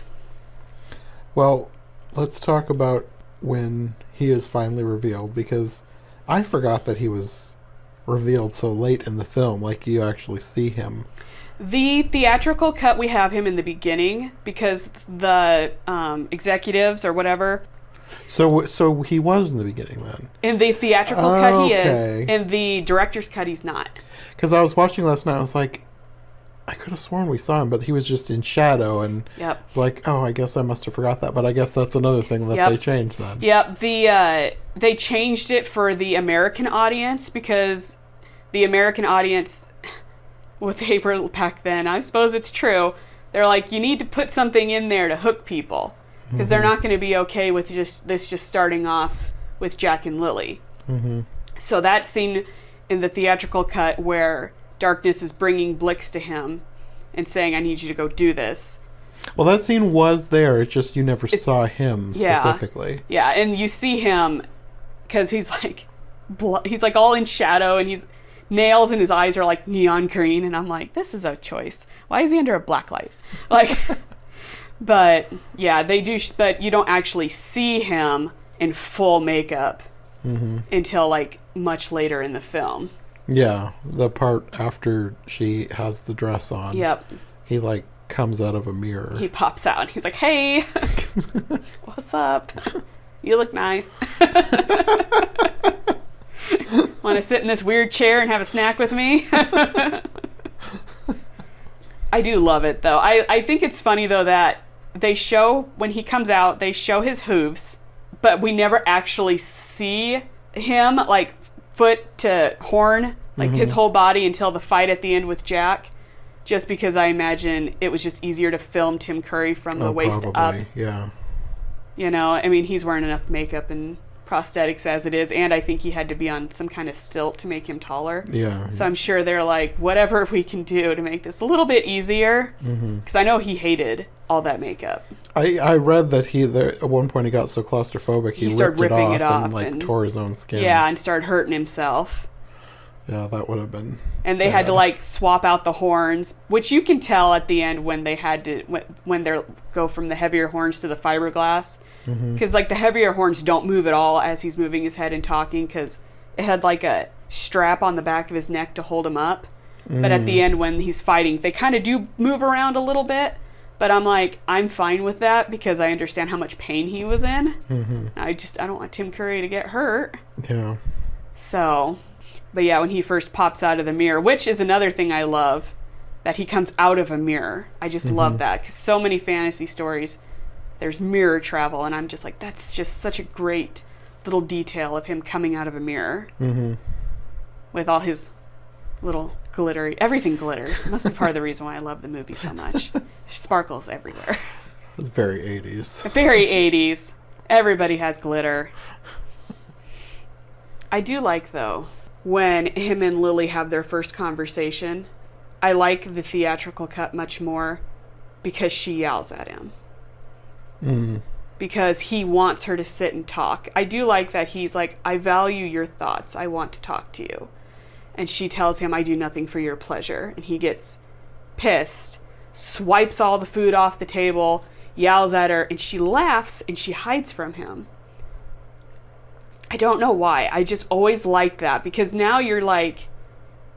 Well, let's talk about when he is finally revealed, because I forgot that he was revealed so late in the film, like you actually see him. The theatrical cut, we have him in the beginning, because the executives or whatever... So he was in the beginning, then? In the theatrical cut, he is. In the director's cut, he's not. Because I was watching last night, I was like, I could have sworn we saw him, but he was just in shadow, and like, oh, I guess I must have forgot that. But I guess that's another thing that they changed then. Yep, they changed it for the American audience, because the American audience, what they were back then, I suppose it's true, they're like, you need to put something in there to hook people, because they're not going to be okay with just starting off with Jack and Lily. So that scene in the theatrical cut where Darkness is bringing Blix to him and saying, I need you to go do this. Well, that scene was there. It's just you never saw him specifically. Yeah, and you see him because he's like all in shadow, and he's nails in his eyes are like neon green, and I'm like, this is a choice. Why is he under a black light? Like, but yeah, they do. But you don't actually see him in full makeup until like much later in the film. Yeah, the part after she has the dress on. Yep. He like comes out of a mirror. He pops out. He's like, "Hey, what's up? You look nice. Want to sit in this weird chair and have a snack with me?" I do love it, though. I think it's funny, though, that they show, when he comes out, they show his hooves, but we never actually see him, like, foot to horn, like his whole body until the fight at the end with Jack, just because I imagine it was just easier to film Tim Curry from the waist up. Yeah. You know, I mean, he's wearing enough makeup and prosthetics as it is, and I think he had to be on some kind of stilt to make him taller. Yeah. So I'm sure they're like, whatever we can do to make this a little bit easier, because I know he hated all that makeup. I read that at one point he got so claustrophobic he started ripped ripping it off and tore his own skin. Yeah, and started hurting himself. Yeah, that would have been. And they had to like swap out the horns, which you can tell at the end when they had to when they go from the heavier horns to the fiberglass, because like the heavier horns don't move at all as he's moving his head and talking, because it had like a strap on the back of his neck to hold him up. But at the end when he's fighting, they kind of do move around a little bit. But I'm like, I'm fine with that because I understand how much pain he was in. I don't want Tim Curry to get hurt. Yeah. So. But yeah, when he first pops out of the mirror, which is another thing I love, that he comes out of a mirror. I just love that, because so many fantasy stories, there's mirror travel, and I'm just like, that's just such a great little detail of him coming out of a mirror. With all his little glittery, everything glitters. It must be part of the reason why I love the movie so much. There's sparkles everywhere. It's very 80s. Very 80s. Everybody has glitter. I do like, though, when him and Lily have their first conversation, I like the theatrical cut much more because she yells at him. Because he wants her to sit and talk. I do like that he's like, I value your thoughts. I want to talk to you. And she tells him, I do nothing for your pleasure. And he gets pissed, swipes all the food off the table, yells at her, and she laughs and she hides from him. I don't know why. I just always liked that, because now you're like,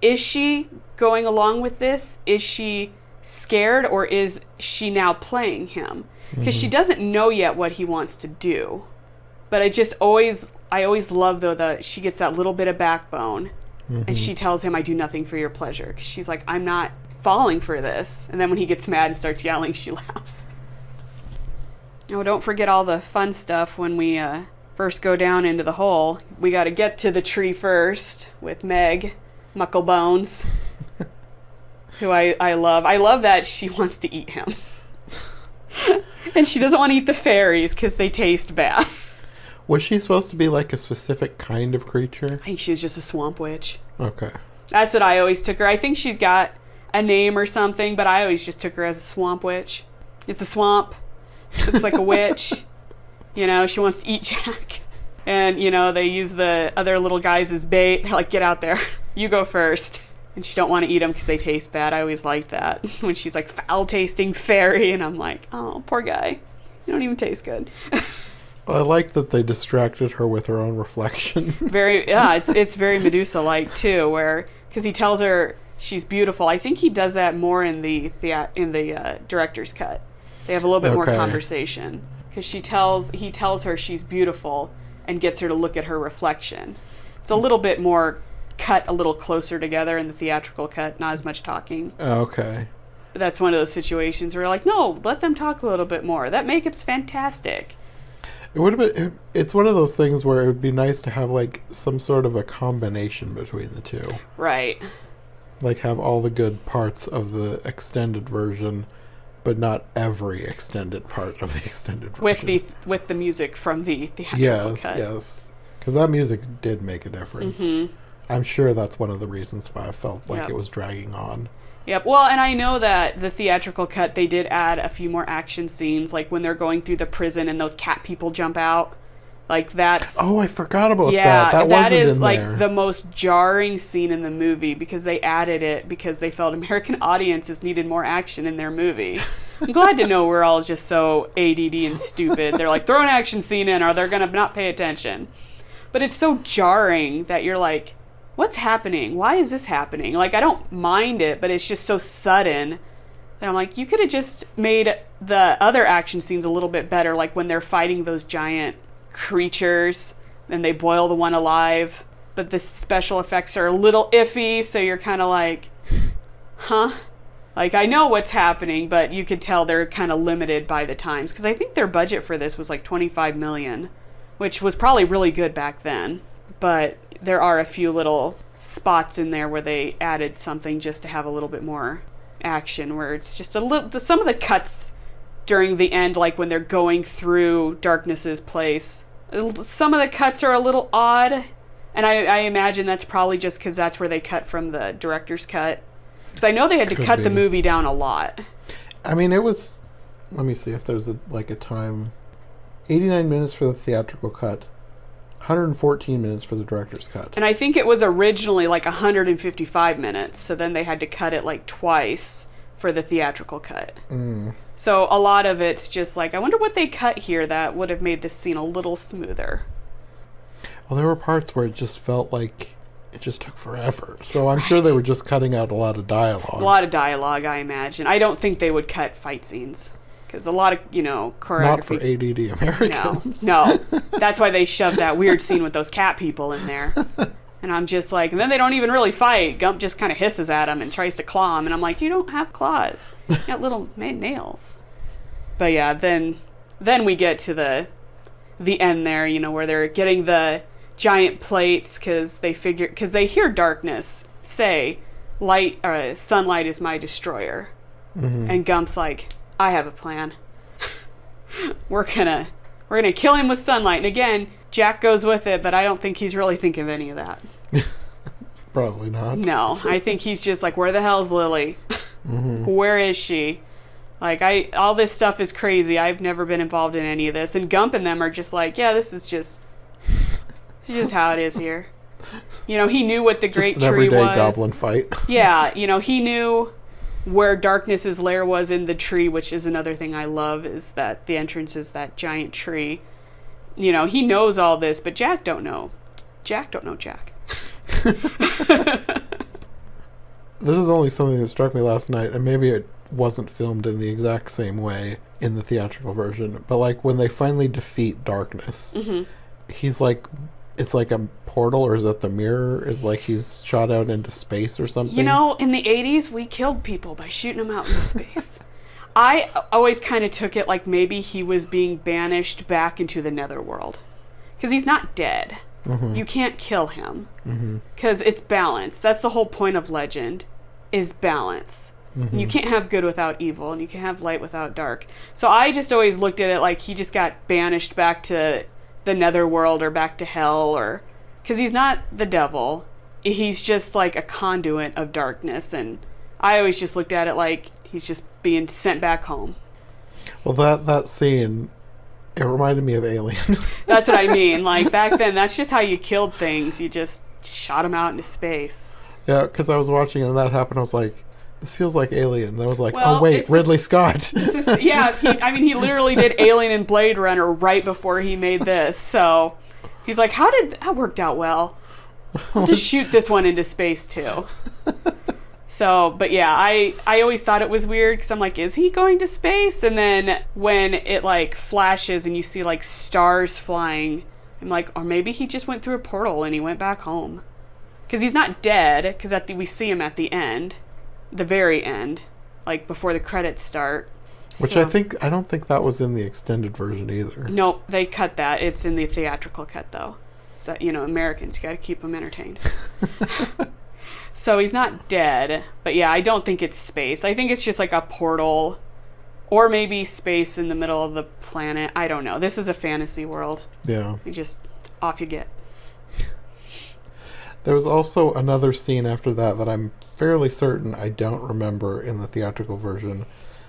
is she going along with this? Is she scared, or is she now playing him? Because she doesn't know yet what he wants to do. But I always love, though, that she gets that little bit of backbone, and she tells him, I do nothing for your pleasure. Because she's like, I'm not falling for this. And then when he gets mad and starts yelling, she laughs. Oh, don't forget all the fun stuff when we first go down into the hole. We got to get to the tree first with Meg Mucklebones, who I love. I love that she wants to eat him. And she doesn't want to eat the fairies because they taste bad. Was she supposed to be like a specific kind of creature? I think she was just a swamp witch. Okay. That's what I always took her. I think she's got a name or something, but I always just took her as a swamp witch. It's a swamp. Looks like a witch. You know, she wants to eat Jack. And, you know, they use the other little guys as bait. They're like, get out there. You go first. And she don't want to eat them because they taste bad. I always liked that. When she's like, foul-tasting fairy. And I'm like, oh, poor guy. You don't even taste good. I like that they distracted her with her own reflection. It's very Medusa-like, too, where, because he tells her she's beautiful. I think he does that more in the director's cut. They have a little bit more conversation. Because he tells her she's beautiful and gets her to look at her reflection. It's a little bit more cut a little closer together in the theatrical cut, not as much talking. Okay. But that's one of those situations where you're like, no, let them talk a little bit more. That makeup's fantastic. It would have been. It's one of those things where it would be nice to have like some sort of a combination between the two. Right. Like have all the good parts of the extended version, but not every extended part of the extended version. With the music from the theatrical cut. Yes. Because that music did make a difference. I'm sure that's one of the reasons why I felt like it was dragging on. Yep. Well, and I know that the theatrical cut, they did add a few more action scenes, like when they're going through the prison and those cat people jump out. Like that's... Oh, I forgot about that. Yeah, that wasn't is in like there. The most jarring scene in the movie because they added it because they felt American audiences needed more action in their movie. I'm glad to know we're all just so ADD and stupid. They're like, throw an action scene in or they're going to not pay attention. But it's so jarring that you're like, what's happening? Why is this happening? Like, I don't mind it, but it's just so sudden that I'm like, you could have just made the other action scenes a little bit better, like when they're fighting those giant creatures and they boil the one alive, but the special effects are a little iffy, so you're kind of like, huh? Like, I know what's happening, but you could tell they're kind of limited by the times, because I think their budget for this was like $25 million, which was probably really good back then. But there are a few little spots in there where they added something just to have a little bit more action, where it's just a little, some of the cuts during the end, like when they're going through Darkness's place, some of the cuts are a little odd, and I imagine that's probably just because that's where they cut from the director's cut. Because I know they had to cut the movie down a lot. I mean, it was, let me see if there's a time, 89 minutes for the theatrical cut, 114 minutes for the director's cut. And I think it was originally like 155 minutes, so then they had to cut it like twice for the theatrical cut. So a lot of it's just like, I wonder what they cut here that would have made this scene a little smoother. Well, there were parts where it just felt like it just took forever. So I'm sure they were just cutting out a lot of dialogue. A lot of dialogue, I imagine. I don't think they would cut fight scenes. Because a lot of, choreography... Not for ADD Americans. No. That's why they shoved that weird scene with those cat people in there. And I'm just like... And then they don't even really fight. Gump just kind of hisses at him and tries to claw him. And I'm like, you don't have claws. You got little nails. But yeah, then we get to the end there, where they're getting the giant plates because they hear Darkness say, sunlight is my destroyer. Mm-hmm. And Gump's like, I have a plan. We're gonna kill him with sunlight. And again, Jack goes with it, but I don't think he's really thinking of any of that. Probably not. No, I think he's just like, where the hell's Lily? Mm-hmm. Where is she? Like, all this stuff is crazy. I've never been involved in any of this. And Gump and them are just like, yeah, this is just how it is here. He knew what the Great Tree was. Just an everyday goblin fight. Yeah, he knew where Darkness's lair was in the tree, which is another thing I love, is that the entrance is that giant tree. He knows all this, but Jack don't know. Jack don't know Jack. This is only something that struck me last night, and maybe it wasn't filmed in the exact same way in the theatrical version, but like when they finally defeat Darkness, mm-hmm. He's like, it's like a portal, or is that the mirror? Is like he's shot out into space or something? In the 80s, we killed people by shooting them out into space. I always kind of took it like maybe he was being banished back into the netherworld. Because he's not dead. Mm-hmm. You can't kill him. Because it's balance. That's the whole point of legend, is balance. Mm-hmm. You can't have good without evil, and you can't have light without dark. So I just always looked at it like he just got banished back to the netherworld or back to hell, or because he's not the devil, he's just like a conduit of darkness, and I always just looked at it like he's just being sent back home. Well, that scene, it reminded me of Alien. That's what I mean. Like back then, that's just how you killed things. You just shot them out into space. Yeah, because I was watching it and that happened. I was like, this feels like Alien. And I was like, oh wait, Ridley Scott. He literally did Alien and Blade Runner right before he made this. So he's like, how did that worked out well? I'll just shoot this one into space too. So, but yeah, I always thought it was weird because I'm like, is he going to space? And then when it like flashes and you see like stars flying, I'm like, or maybe he just went through a portal and he went back home. Because he's not dead, because we see him at the end. The very end, like before the credits start. Which I don't think that was in the extended version either. Nope, they cut that. It's in the theatrical cut though. So, Americans, you got to keep them entertained. So he's not dead, but yeah, I don't think it's space. I think it's just like a portal, or maybe space in the middle of the planet. I don't know. This is a fantasy world. Yeah. Off you get. There was also another scene after that I'm fairly certain I don't remember in the theatrical version,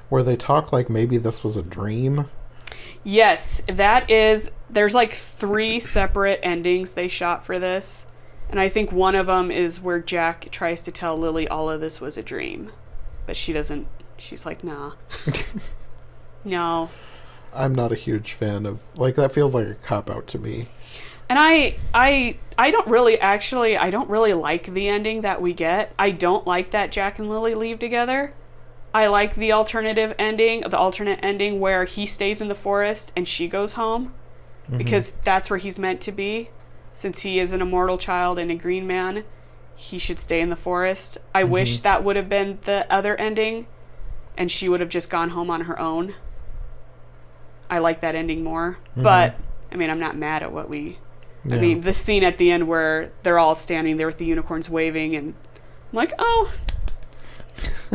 where they talk like maybe this was a dream. Yes, there's like 3 separate endings they shot for this, and I think one of them is where Jack tries to tell Lily all of this was a dream, but she doesn't. She's like, nah. No. I'm not a huge fan of, like, that feels like a cop-out to me. And I don't really like the ending that we get. I don't like that Jack and Lily leave together. I like the alternate ending where he stays in the forest and she goes home, because that's where he's meant to be. Since he is an immortal child and a green man, he should stay in the forest. I wish that would have been the other ending and she would have just gone home on her own. I like that ending more. But, I mean, I'm not mad at what we... Yeah. I mean, the scene at the end where they're all standing there with the unicorns waving, and I'm like, oh,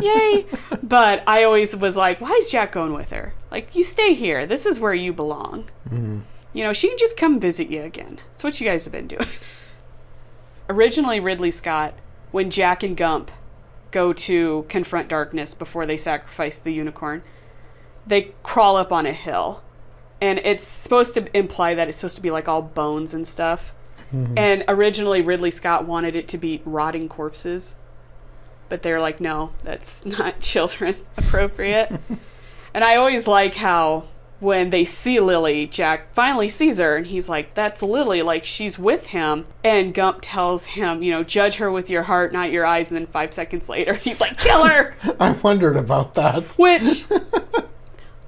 yay. But I always was like, why is Jack going with her? Like, you stay here. This is where you belong. You know, she can just come visit you again. That's what you guys have been doing. Originally, Ridley Scott, when Jack and Gump go to confront darkness before they sacrifice the unicorn, they crawl up on a hill. And it's supposed to imply that it's supposed to be like all bones and stuff. And originally Ridley Scott wanted it to be rotting corpses. But they're like, no, that's not children appropriate. And I always like how when they see Lily, Jack finally sees her and he's like, that's Lily, like she's with him. And Gump tells him, you know, judge her with your heart, not your eyes. And then 5 seconds later, he's like, kill her. I wondered about that. Which...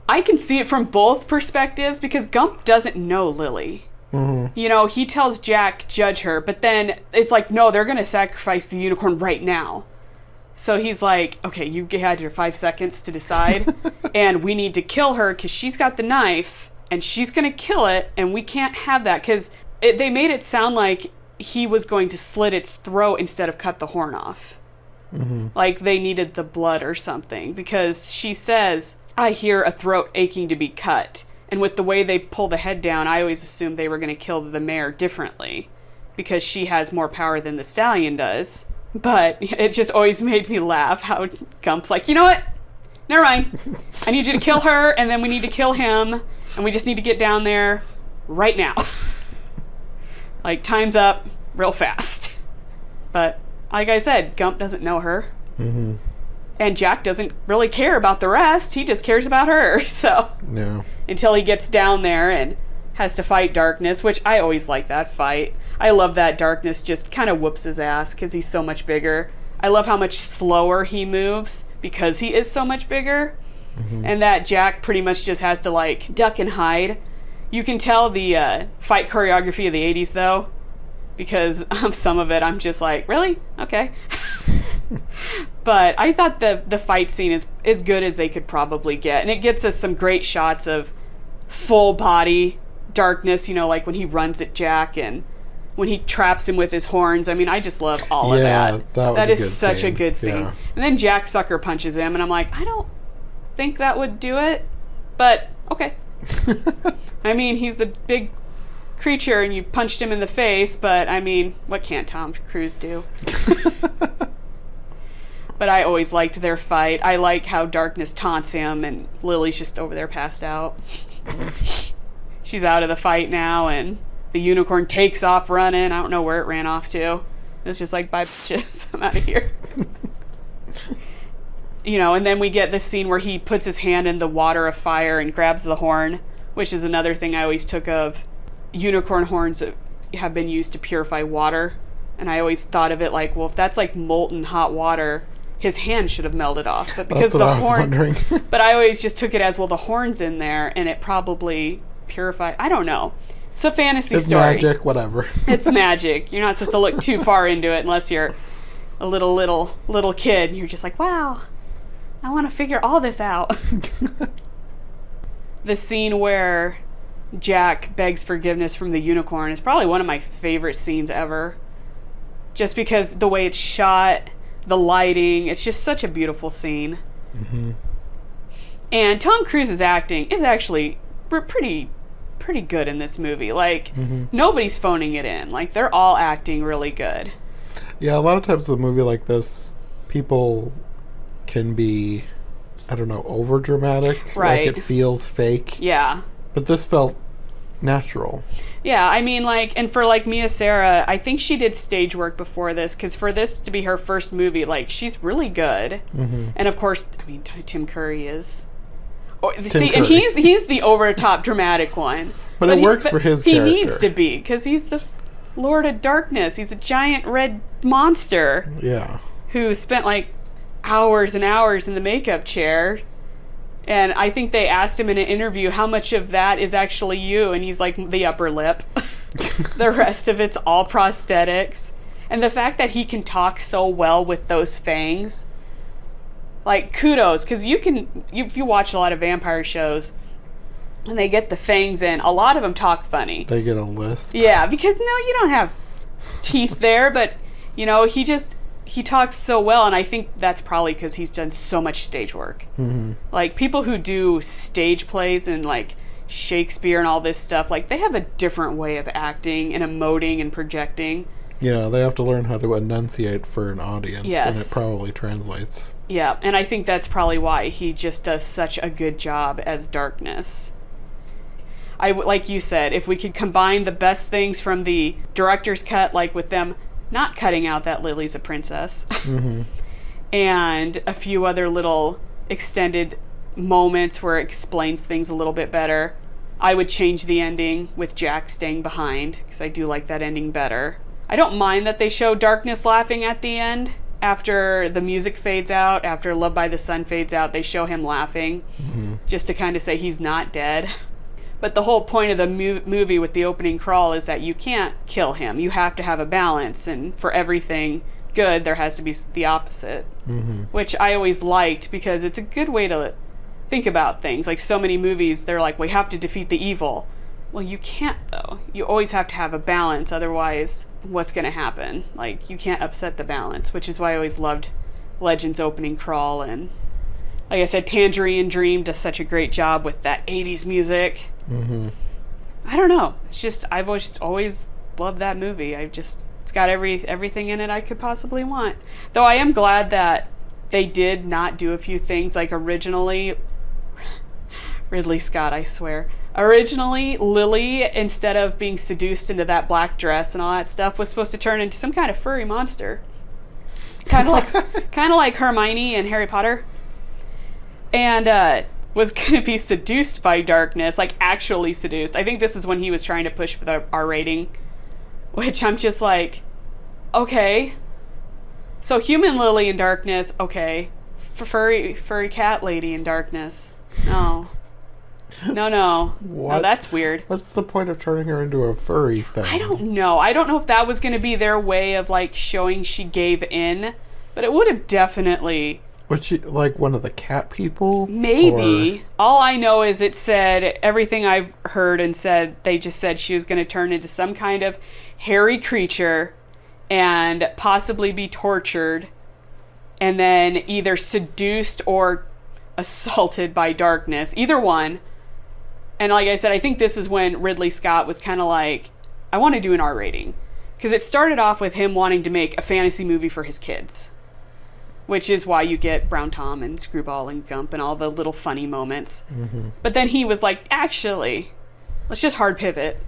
I can see it from both perspectives, because Gump doesn't know Lily. You know, he tells Jack, judge her, but then it's like, no, they're going to sacrifice the unicorn right now. So he's like, okay, you had your 5 seconds to decide, and we need to kill her because she's got the knife, and she's going to kill it, and we can't have that, because they made it sound like he was going to slit its throat instead of cut the horn off. Like they needed the blood or something, because she says... I hear a throat aching to be cut. And with the way they pull the head down, I always assumed they were going to kill the mare differently, because she has more power than the stallion does. But it just always made me laugh how Gump's like, you know what? Never mind. I need you to kill her, and then we need to kill him, and we just need to get down there right now. Like, time's up real fast. But like I said, Gump doesn't know her. And Jack doesn't really care about the rest. He just cares about her. So until he gets down there and has to fight darkness, which I always like that fight. I love that darkness just kind of whoops his ass because he's so much bigger. I love how much slower he moves because he is so much bigger. And that Jack pretty much just has to like duck and hide. You can tell the fight choreography of the 80s though, because some of it I'm just like, really? Okay. But I thought the fight scene is as good as they could probably get. And it gets us some great shots of full body darkness, you know, like when he runs at Jack and when he traps him with his horns. I mean, I just love all of that. That is such a good scene. Yeah. And then Jack sucker punches him, and I'm like, I don't think that would do it, but okay. I mean, he's a big creature and you punched him in the face, but I mean, what can't Tom Cruise do? But I always liked their fight. I like how darkness taunts him and Lily's just over there passed out. She's out of the fight now, and the unicorn takes off running. I don't know where it ran off to. It's just like, bye bitches, I'm out of here. You know, and then we get this scene where he puts his hand in the water of fire and grabs the horn, which is another thing I always took of. Unicorn horns have been used to purify water, and I always thought of it like, well, if that's like molten hot water, his hand should have melted off. But because that's what I was wondering. But I always just took it as, well, the horn's in there and it probably purified. I don't know. It's a fantasy story. It's magic, whatever. It's magic. You're not supposed to look too far into it unless you're a little kid and you're just like, wow, I want to figure all this out. The scene where Jack begs forgiveness from the unicorn is probably one of my favorite scenes ever. Just because the way it's shot, the lighting, it's just such a beautiful scene. And Tom Cruise's acting is actually pretty good in this movie. Like, nobody's phoning it in. Like, they're all acting really good. Yeah, a lot of times with a movie like this, people can be, I don't know, over dramatic. Right. Like, it feels fake. Yeah. But this felt natural. Yeah, I mean, like, and for, like, Sara, I think she did stage work before this, because for this to be her first movie, like, she's really good. And, of course, I mean, Tim Curry is... and he's the over-the-top dramatic one. But it works for his character. He needs to be, because he's the Lord of Darkness. He's a giant red monster. Yeah. Who spent like hours and hours in the makeup chair. And I think they asked him in an interview how much of that is actually you, and he's like, the upper lip. The rest of it's all prosthetics. And the fact that he can talk so well with those fangs, like, kudos, because if you watch a lot of vampire shows, when they get the fangs in, a lot of them talk funny. They get a lisp. Yeah, because no, you don't have teeth there, but, you know, he talks so well, and I think that's probably because he's done so much stage work. Mm-hmm. Like, people who do stage plays and, like, Shakespeare and all this stuff, like, they have a different way of acting and emoting and projecting. Yeah, they have to learn how to enunciate for an audience, yes. And it probably translates. Yeah, and I think that's probably why he just does such a good job as Darkness. Like you said, if we could combine the best things from the director's cut, like with them not cutting out that Lily's a princess, mm-hmm. and a few other little extended moments where it explains things a little bit better, I would change the ending with Jack staying behind, because I do like that ending better. I don't mind that they show Darkness laughing at the end. After the music fades out, after Love by the Sun fades out, they show him laughing, mm-hmm. just to kind of say he's not dead. But the whole point of the movie with the opening crawl is that you can't kill him. You have to have a balance, and for everything good, there has to be the opposite. Mm-hmm. Which I always liked, because it's a good way to think about things. Like, so many movies, they're like, we have to defeat the evil. Well, you can't, though. You always have to have a balance, otherwise, what's going to happen? Like, you can't upset the balance, which is why I always loved Legend's opening crawl. And like I said, Tangerine Dream does such a great job with that 80s music. Mm-hmm. I don't know. It's just, I've always loved that movie. It's got everything in it I could possibly want. Though I am glad that they did not do a few things like originally. Ridley Scott, I swear. Originally, Lily, instead of being seduced into that black dress and all that stuff, was supposed to turn into some kind of furry monster. Kind of like Hermione in Harry Potter. And was going to be seduced by Darkness, like actually seduced. I think this is when he was trying to push for the R rating, which I'm just like, okay. So human Lily in Darkness, okay. Furry cat lady in Darkness, no. No. What? No, that's weird. What's the point of turning her into a furry thing? I don't know. I don't know if that was going to be their way of, like, showing she gave in, but it would have definitely... Was she, like, one of the cat people? Maybe. Or... All I know is it said, everything I've heard and said, they just said she was going to turn into some kind of hairy creature and possibly be tortured and then either seduced or assaulted by Darkness. Either one. And like I said, I think this is when Ridley Scott was kind of like, I want to do an R rating. Because it started off with him wanting to make a fantasy movie for his kids. Which is why you get Brown Tom and Screwball and Gump and all the little funny moments. Mm-hmm. But then he was like, actually, let's just hard pivot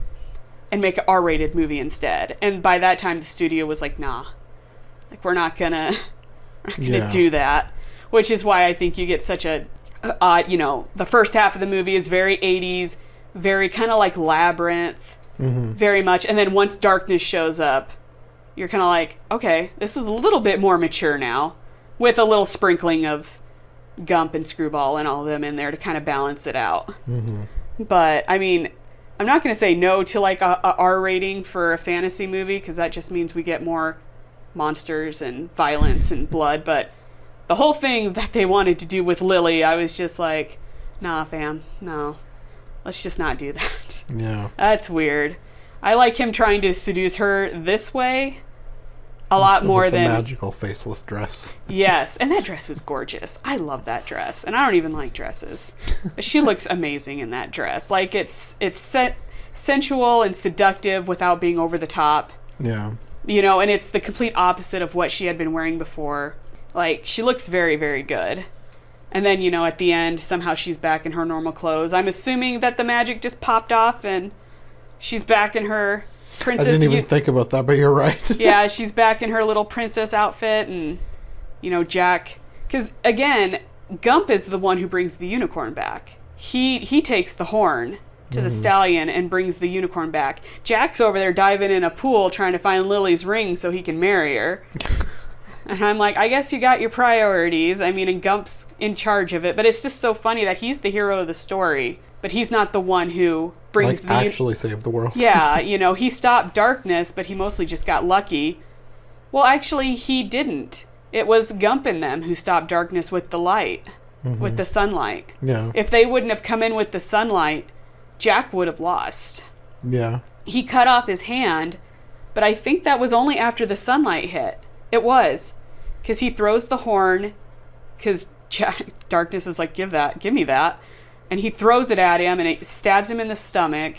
and make an R-rated movie instead. And by that time, the studio was like, nah. Like, we're not gonna do that. Which is why I think you get such a... the first half of the movie is very 80s, very kind of like Labyrinth, mm-hmm. very much. And then once Darkness shows up, you're kind of like, okay, this is a little bit more mature now, with a little sprinkling of Gump and Screwball and all of them in there to kind of balance it out. Mm-hmm. But, I mean, I'm not going to say no to like a R rating for a fantasy movie, because that just means we get more monsters and violence and blood, but the whole thing that they wanted to do with Lily, I was just like, nah, fam, no. Let's just not do that. Yeah. That's weird. I like him trying to seduce her this way a lot more than... the magical faceless dress. Yes, and that dress is gorgeous. I love that dress, and I don't even like dresses. But she looks amazing in that dress. Like, it's sensual and seductive without being over the top. Yeah. You know, and it's the complete opposite of what she had been wearing before. Like, she looks very, very good. And then, you know, at the end, somehow she's back in her normal clothes. I'm assuming that the magic just popped off and she's back in her princess... I didn't even think about that, but you're right. Yeah, she's back in her little princess outfit and, you know, Jack... Because, again, Gump is the one who brings the unicorn back. He takes the horn to the stallion and brings the unicorn back. Jack's over there diving in a pool trying to find Lily's ring so he can marry her. And I'm like, I guess you got your priorities. I mean, and Gump's in charge of it. But it's just so funny that he's the hero of the story, but he's not the one who brings actually saved the world. Yeah, he stopped darkness, but he mostly just got lucky. Well, actually, he didn't. It was Gump and them who stopped darkness with the light, with the sunlight. Yeah. If they wouldn't have come in with the sunlight, Jack would have lost. Yeah. He cut off his hand, but I think that was only after the sunlight hit. It was. Because he throws the horn, because darkness is like, give me that. And he throws it at him, and it stabs him in the stomach.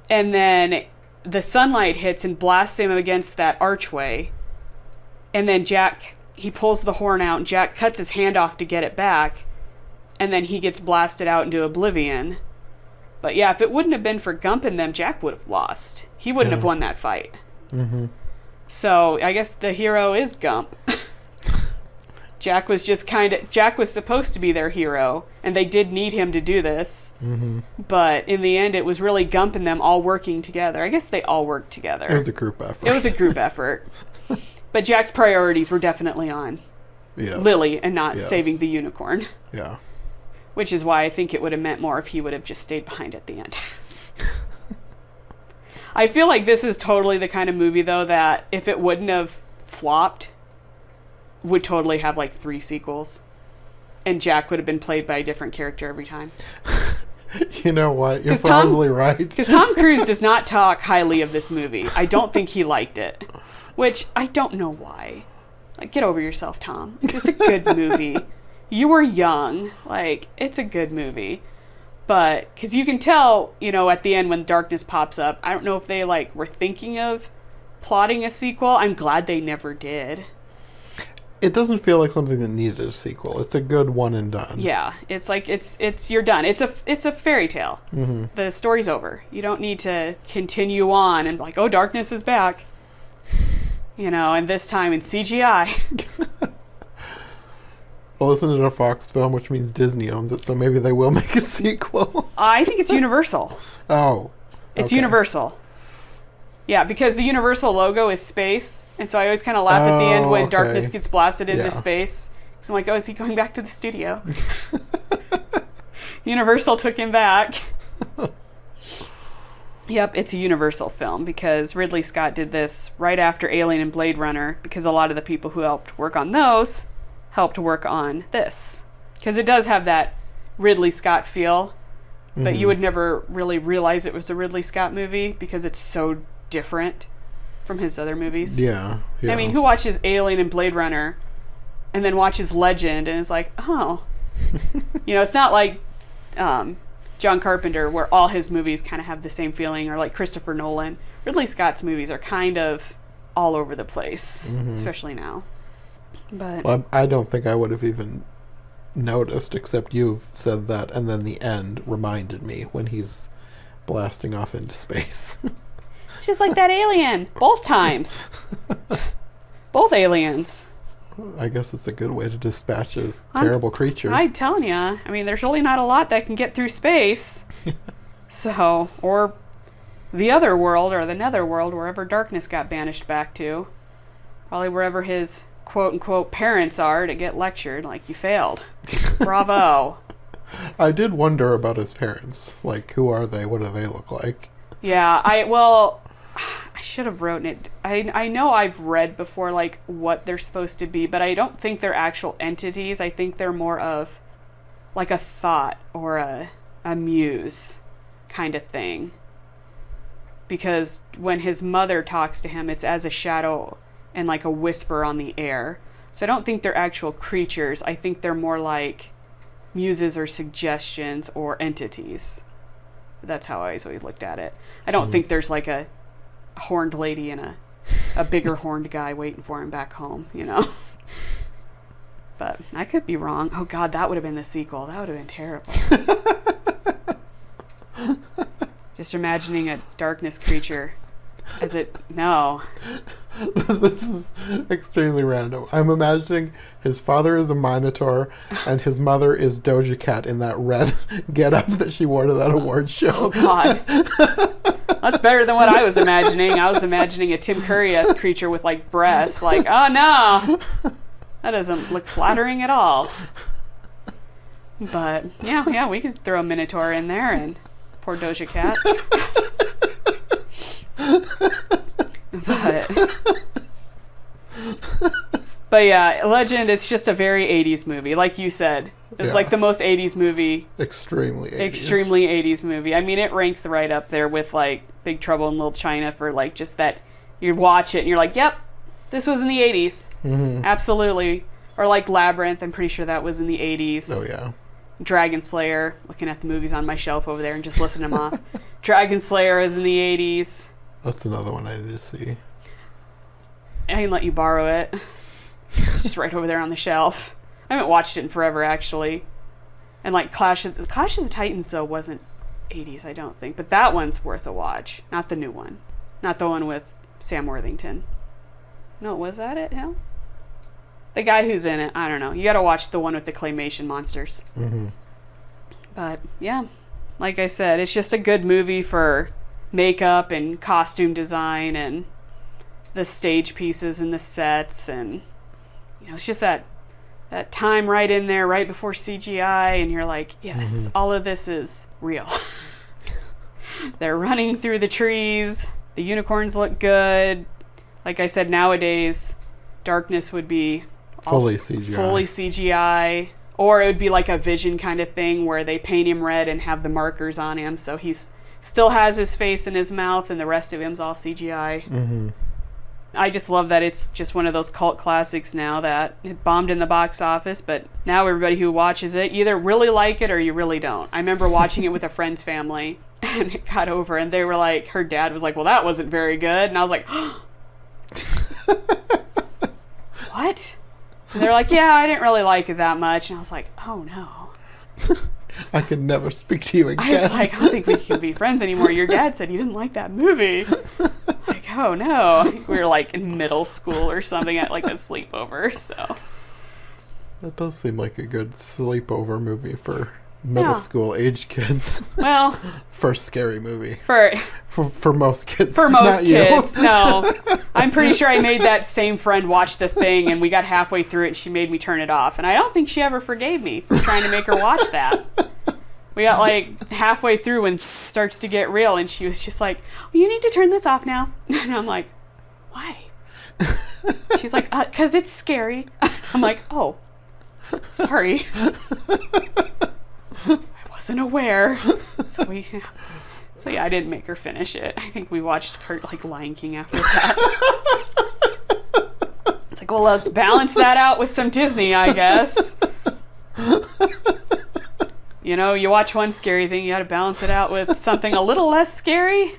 And then the sunlight hits and blasts him against that archway. And then Jack, he pulls the horn out, and Jack cuts his hand off to get it back. And then he gets blasted out into oblivion. But yeah, if it wouldn't have been for Gump and them, Jack would have lost. He wouldn't have won that fight. Mm-hmm. So I guess the hero is Gump. Jack was supposed to be their hero, and they did need him to do this. Mm-hmm. But in the end, it was really Gump and them all working together. I guess they all worked together. It was a group effort. It was a group effort. But Jack's priorities were definitely on Lily and not saving the unicorn. Yeah. Which is why I think it would have meant more if he would have just stayed behind at the end. I feel like this is totally the kind of movie, though, that if it wouldn't have flopped, would totally have like 3 sequels. And Jack would have been played by a different character every time. You know what? You're probably right. Because Tom Cruise does not talk highly of this movie. I don't think he liked it. Which, I don't know why. Like, get over yourself, Tom. It's a good movie. You were young. Like, it's a good movie. But, because you can tell, at the end when darkness pops up, I don't know if they, were thinking of plotting a sequel. I'm glad they never did. It doesn't feel like something that needed a sequel. It's a good one and done. Yeah, it's like, you're done. It's a fairy tale. Mm-hmm. The story's over. You don't need to continue on and like, oh, darkness is back. And this time in CGI. Well, isn't it a Fox film, which means Disney owns it, so maybe they will make a sequel? I think it's Universal. Oh. It's Universal. Yeah, because the Universal logo is space, and so I always kind of laugh at the end when darkness gets blasted into space. Because I'm like, oh, is he going back to the studio? Universal took him back. Yep, it's a Universal film, because Ridley Scott did this right after Alien and Blade Runner, because a lot of the people who helped work on those helped work on this. Because it does have that Ridley Scott feel, but you would never really realize it was a Ridley Scott movie, because it's so different from his other movies. Yeah. I mean, who watches Alien and Blade Runner and then watches Legend and is like, oh. It's not like John Carpenter, where all his movies kind of have the same feeling, or like Christopher Nolan. Ridley Scott's movies are kind of all over the place, especially now. But well, I don't think I would have even noticed, except you've said that, and then the end reminded me when he's blasting off into space. It's just like that alien, both times. Both aliens. I guess it's a good way to dispatch a terrible creature. I'm telling you. I mean, there's really not a lot that can get through space. So, or the other world, or the netherworld, wherever darkness got banished back to. Probably wherever his quote-unquote parents are to get lectured. Like, you failed. Bravo. I did wonder about his parents. Like, who are they? What do they look like? Yeah, I should have written it. I know I've read before, like, what they're supposed to be, but I don't think they're actual entities. I think they're more of, like, a thought or a muse kind of thing. Because when his mother talks to him, it's as a shadow and, like, a whisper on the air. So I don't think they're actual creatures. I think they're more like muses or suggestions or entities. That's how I always looked at it. I don't think there's, like, a horned lady and a bigger horned guy waiting for him back home, But I could be wrong. Oh God, that would have been the sequel. That would have been terrible. Just imagining a darkness creature no. This is extremely random. I'm imagining his father is a Minotaur and his mother is Doja Cat in that red getup that she wore to that award show. Oh, God. That's better than what I was imagining. I was imagining a Tim Curry-esque creature with, like, breasts. Like, oh, no. That doesn't look flattering at all. But, yeah, we could throw a Minotaur in there and poor Doja Cat. But yeah, Legend, it's just a very 80s movie. Like you said, it's like the most 80s movie. Extremely 80s. Extremely 80s movie. I mean, it ranks right up there with like Big Trouble in Little China for like just that you watch it and you're like, yep, this was in the 80s. Mm-hmm. Absolutely. Or like Labyrinth, I'm pretty sure that was in the 80s. Oh, yeah. Dragon Slayer, looking at the movies on my shelf over there and just listening them off. Dragon Slayer is in the 80s. That's another one I need to see. I can let you borrow it. It's just right over there on the shelf. I haven't watched it in forever, actually. And like Clash of the Titans, though, wasn't 80s, I don't think. But that one's worth a watch. Not the new one. Not the one with Sam Worthington. No, was that it? Him? The guy who's in it, I don't know. You gotta watch the one with the claymation monsters. Mm-hmm. But, yeah. Like I said, it's just a good movie for makeup and costume design and the stage pieces and the sets, and you know, it's just that time right in there right before CGI, and you're like, yes, all of this is real. They're running through the trees, the unicorns look good. Like I said, nowadays darkness would be fully CGI, or it would be like a Vision kind of thing where they paint him red and have the markers on him, so he's still has his face and his mouth, and the rest of him's all CGI. Mm-hmm. I just love that it's just one of those cult classics now that it bombed in the box office, but now everybody who watches it either really like it or you really don't. I remember watching it with a friend's family, and it got over, and they were like, her dad was like, well, that wasn't very good. And I was like, what? And they're like, yeah, I didn't really like it that much. And I was like, oh, no. I can never speak to you again. I was like, I don't think we can be friends anymore. Your dad said you didn't like that movie. Like, oh no. I think we were like in middle school or something at like a sleepover, so. That does seem like a good sleepover movie for middle school age kids. Well. First scary movie. For most kids. For most kids, no. I'm pretty sure I made that same friend watch The Thing, and we got halfway through it, and she made me turn it off. And I don't think she ever forgave me for trying to make her watch that. We got like halfway through when it starts to get real, and she was just like, well, you need to turn this off now. And I'm like, why? She's like, 'cause it's scary. I'm like, oh, sorry. I wasn't aware. So yeah, I didn't make her finish it. I think we watched like Lion King after that. It's like, well, let's balance that out with some Disney, I guess. You know, you watch one scary thing, you gotta balance it out with something a little less scary.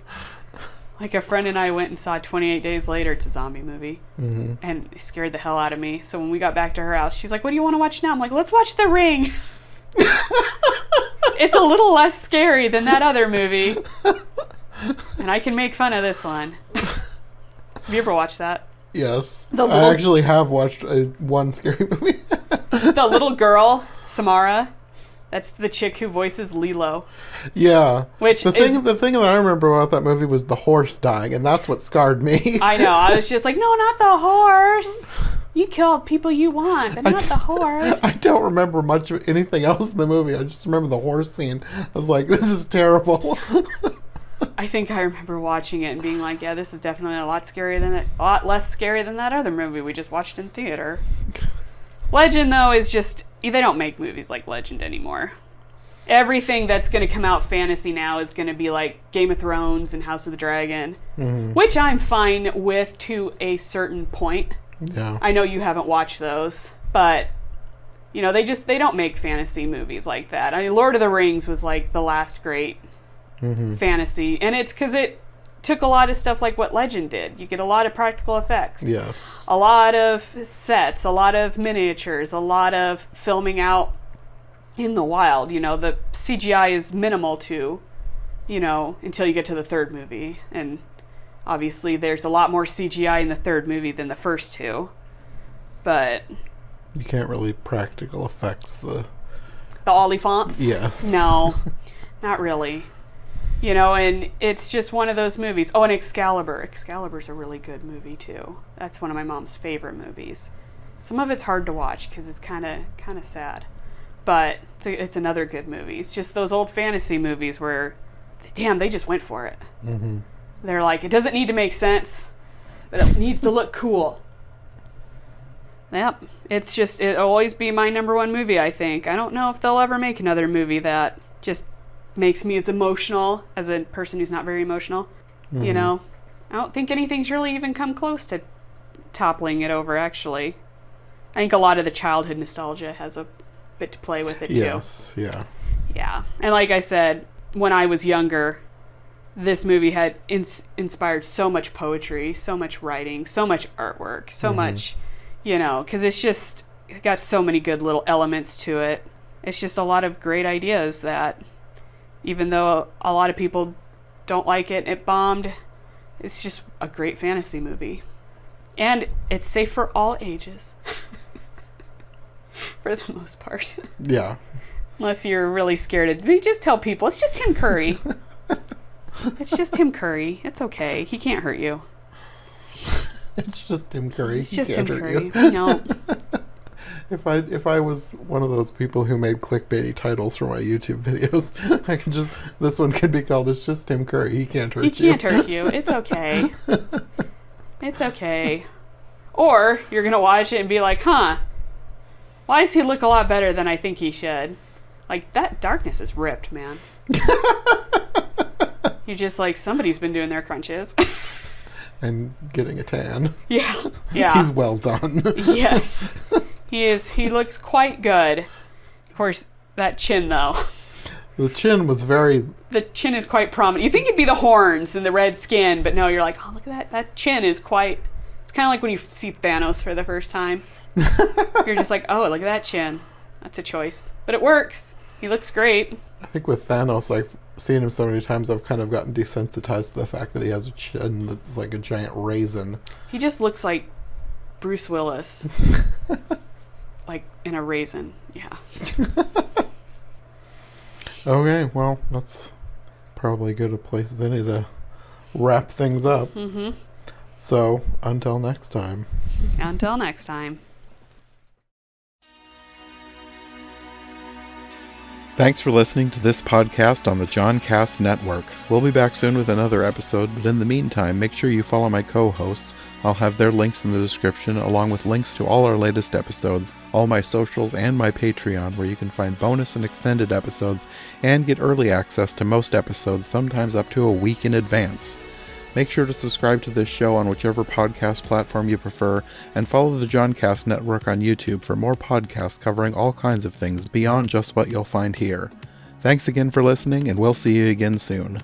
Like a friend and I went and saw 28 Days Later. It's a zombie movie. Mm-hmm. And it scared the hell out of me. So when we got back to her house, she's like, what do you want to watch now? I'm like, let's watch The Ring. It's a little less scary than that other movie. And I can make fun of this one. Have you ever watched that? Yes. I actually have watched one scary movie. The little girl, Samara. That's the chick who voices Lilo. Yeah. The thing that I remember about that movie was the horse dying, and that's what scarred me. I know. I was just like, no, not the horse. You killed people you want, but not the horse. I don't remember much of anything else in the movie. I just remember the horse scene. I was like, this is terrible. I think I remember watching it and being like, yeah, this is definitely a lot less scary than that other movie we just watched in theater. Legend, though, is just, they don't make movies like Legend anymore. Everything that's going to come out fantasy now is going to be like Game of Thrones and House of the Dragon, which I'm fine with to a certain point. Yeah. I know you haven't watched those, but you know, they don't make fantasy movies like that. I mean, Lord of the Rings was like the last great fantasy, and it's because it took a lot of stuff like what Legend did. You get a lot of practical effects. Yes. A lot of sets, a lot of miniatures, a lot of filming out in the wild. You know, the CGI is minimal to, you know, until you get to the third movie. And Obviously, there's a lot more CGI in the third movie than the first two. But You can't really practical effects the Oliphants? Yes. No, not really. You know, and it's just one of those movies. Oh, and Excalibur. Excalibur's a really good movie, too. That's one of my mom's favorite movies. Some of it's hard to watch because it's kind of sad. But it's another good movie. It's just those old fantasy movies where, damn, they just went for it. Mm-hmm. They're like, it doesn't need to make sense, but it needs to look cool. Yep. It'll always be my number one movie, I think. I don't know if they'll ever make another movie that just makes me as emotional as a person who's not very emotional. Mm-hmm. You know? I don't think anything's really even come close to toppling it over, actually. I think a lot of the childhood nostalgia has a bit to play with it, too. Yes, yeah. Yeah. And like I said, when I was younger, this movie had inspired so much poetry, so much writing, so much artwork, so much, you know, because it's got so many good little elements to it. It's just a lot of great ideas that, even though a lot of people don't like it, it bombed, it's just a great fantasy movie. And it's safe for all ages. For the most part. Yeah. Unless you're really scared of... Just tell people, it's just Tim Curry. It's just Tim Curry. It's okay. He can't hurt you. It's just Tim Curry. It's just Tim Curry. You. No. If I was one of those people who made clickbaity titles for my YouTube videos, this one could be called "It's Just Tim Curry. He can't hurt you." He can't hurt you. It's okay. It's okay. Or you're gonna watch it and be like, huh, why does he look a lot better than I think he should? Like, that darkness is ripped, man. You're just like, somebody's been doing their crunches. And getting a tan. Yeah. Yeah. He's well done. Yes. He is. He looks quite good. Of course, that chin, though. The chin was very... The chin is quite prominent. You think it'd be the horns and the red skin, but no, you're like, oh, look at that. That chin is quite... It's kind of like when you see Thanos for the first time. You're just like, oh, look at that chin. That's a choice. But it works. He looks great. I think with Thanos, I've seen him so many times, I've kind of gotten desensitized to the fact that he has a chin that's like a giant raisin. He just looks like Bruce Willis. Like in a raisin. Yeah. Okay, well, that's probably as good a place as any to wrap things up. Mm-hmm. So, until next time. Until next time. Thanks for listening to this podcast on the Joncast Network. We'll be back soon with another episode, but in the meantime, make sure you follow my co-hosts. I'll have their links in the description, along with links to all our latest episodes, all my socials, and my Patreon, where you can find bonus and extended episodes, and get early access to most episodes, sometimes up to a week in advance. Make sure to subscribe to this show on whichever podcast platform you prefer, and follow the Joncast Network on YouTube for more podcasts covering all kinds of things beyond just what you'll find here. Thanks again for listening, and we'll see you again soon.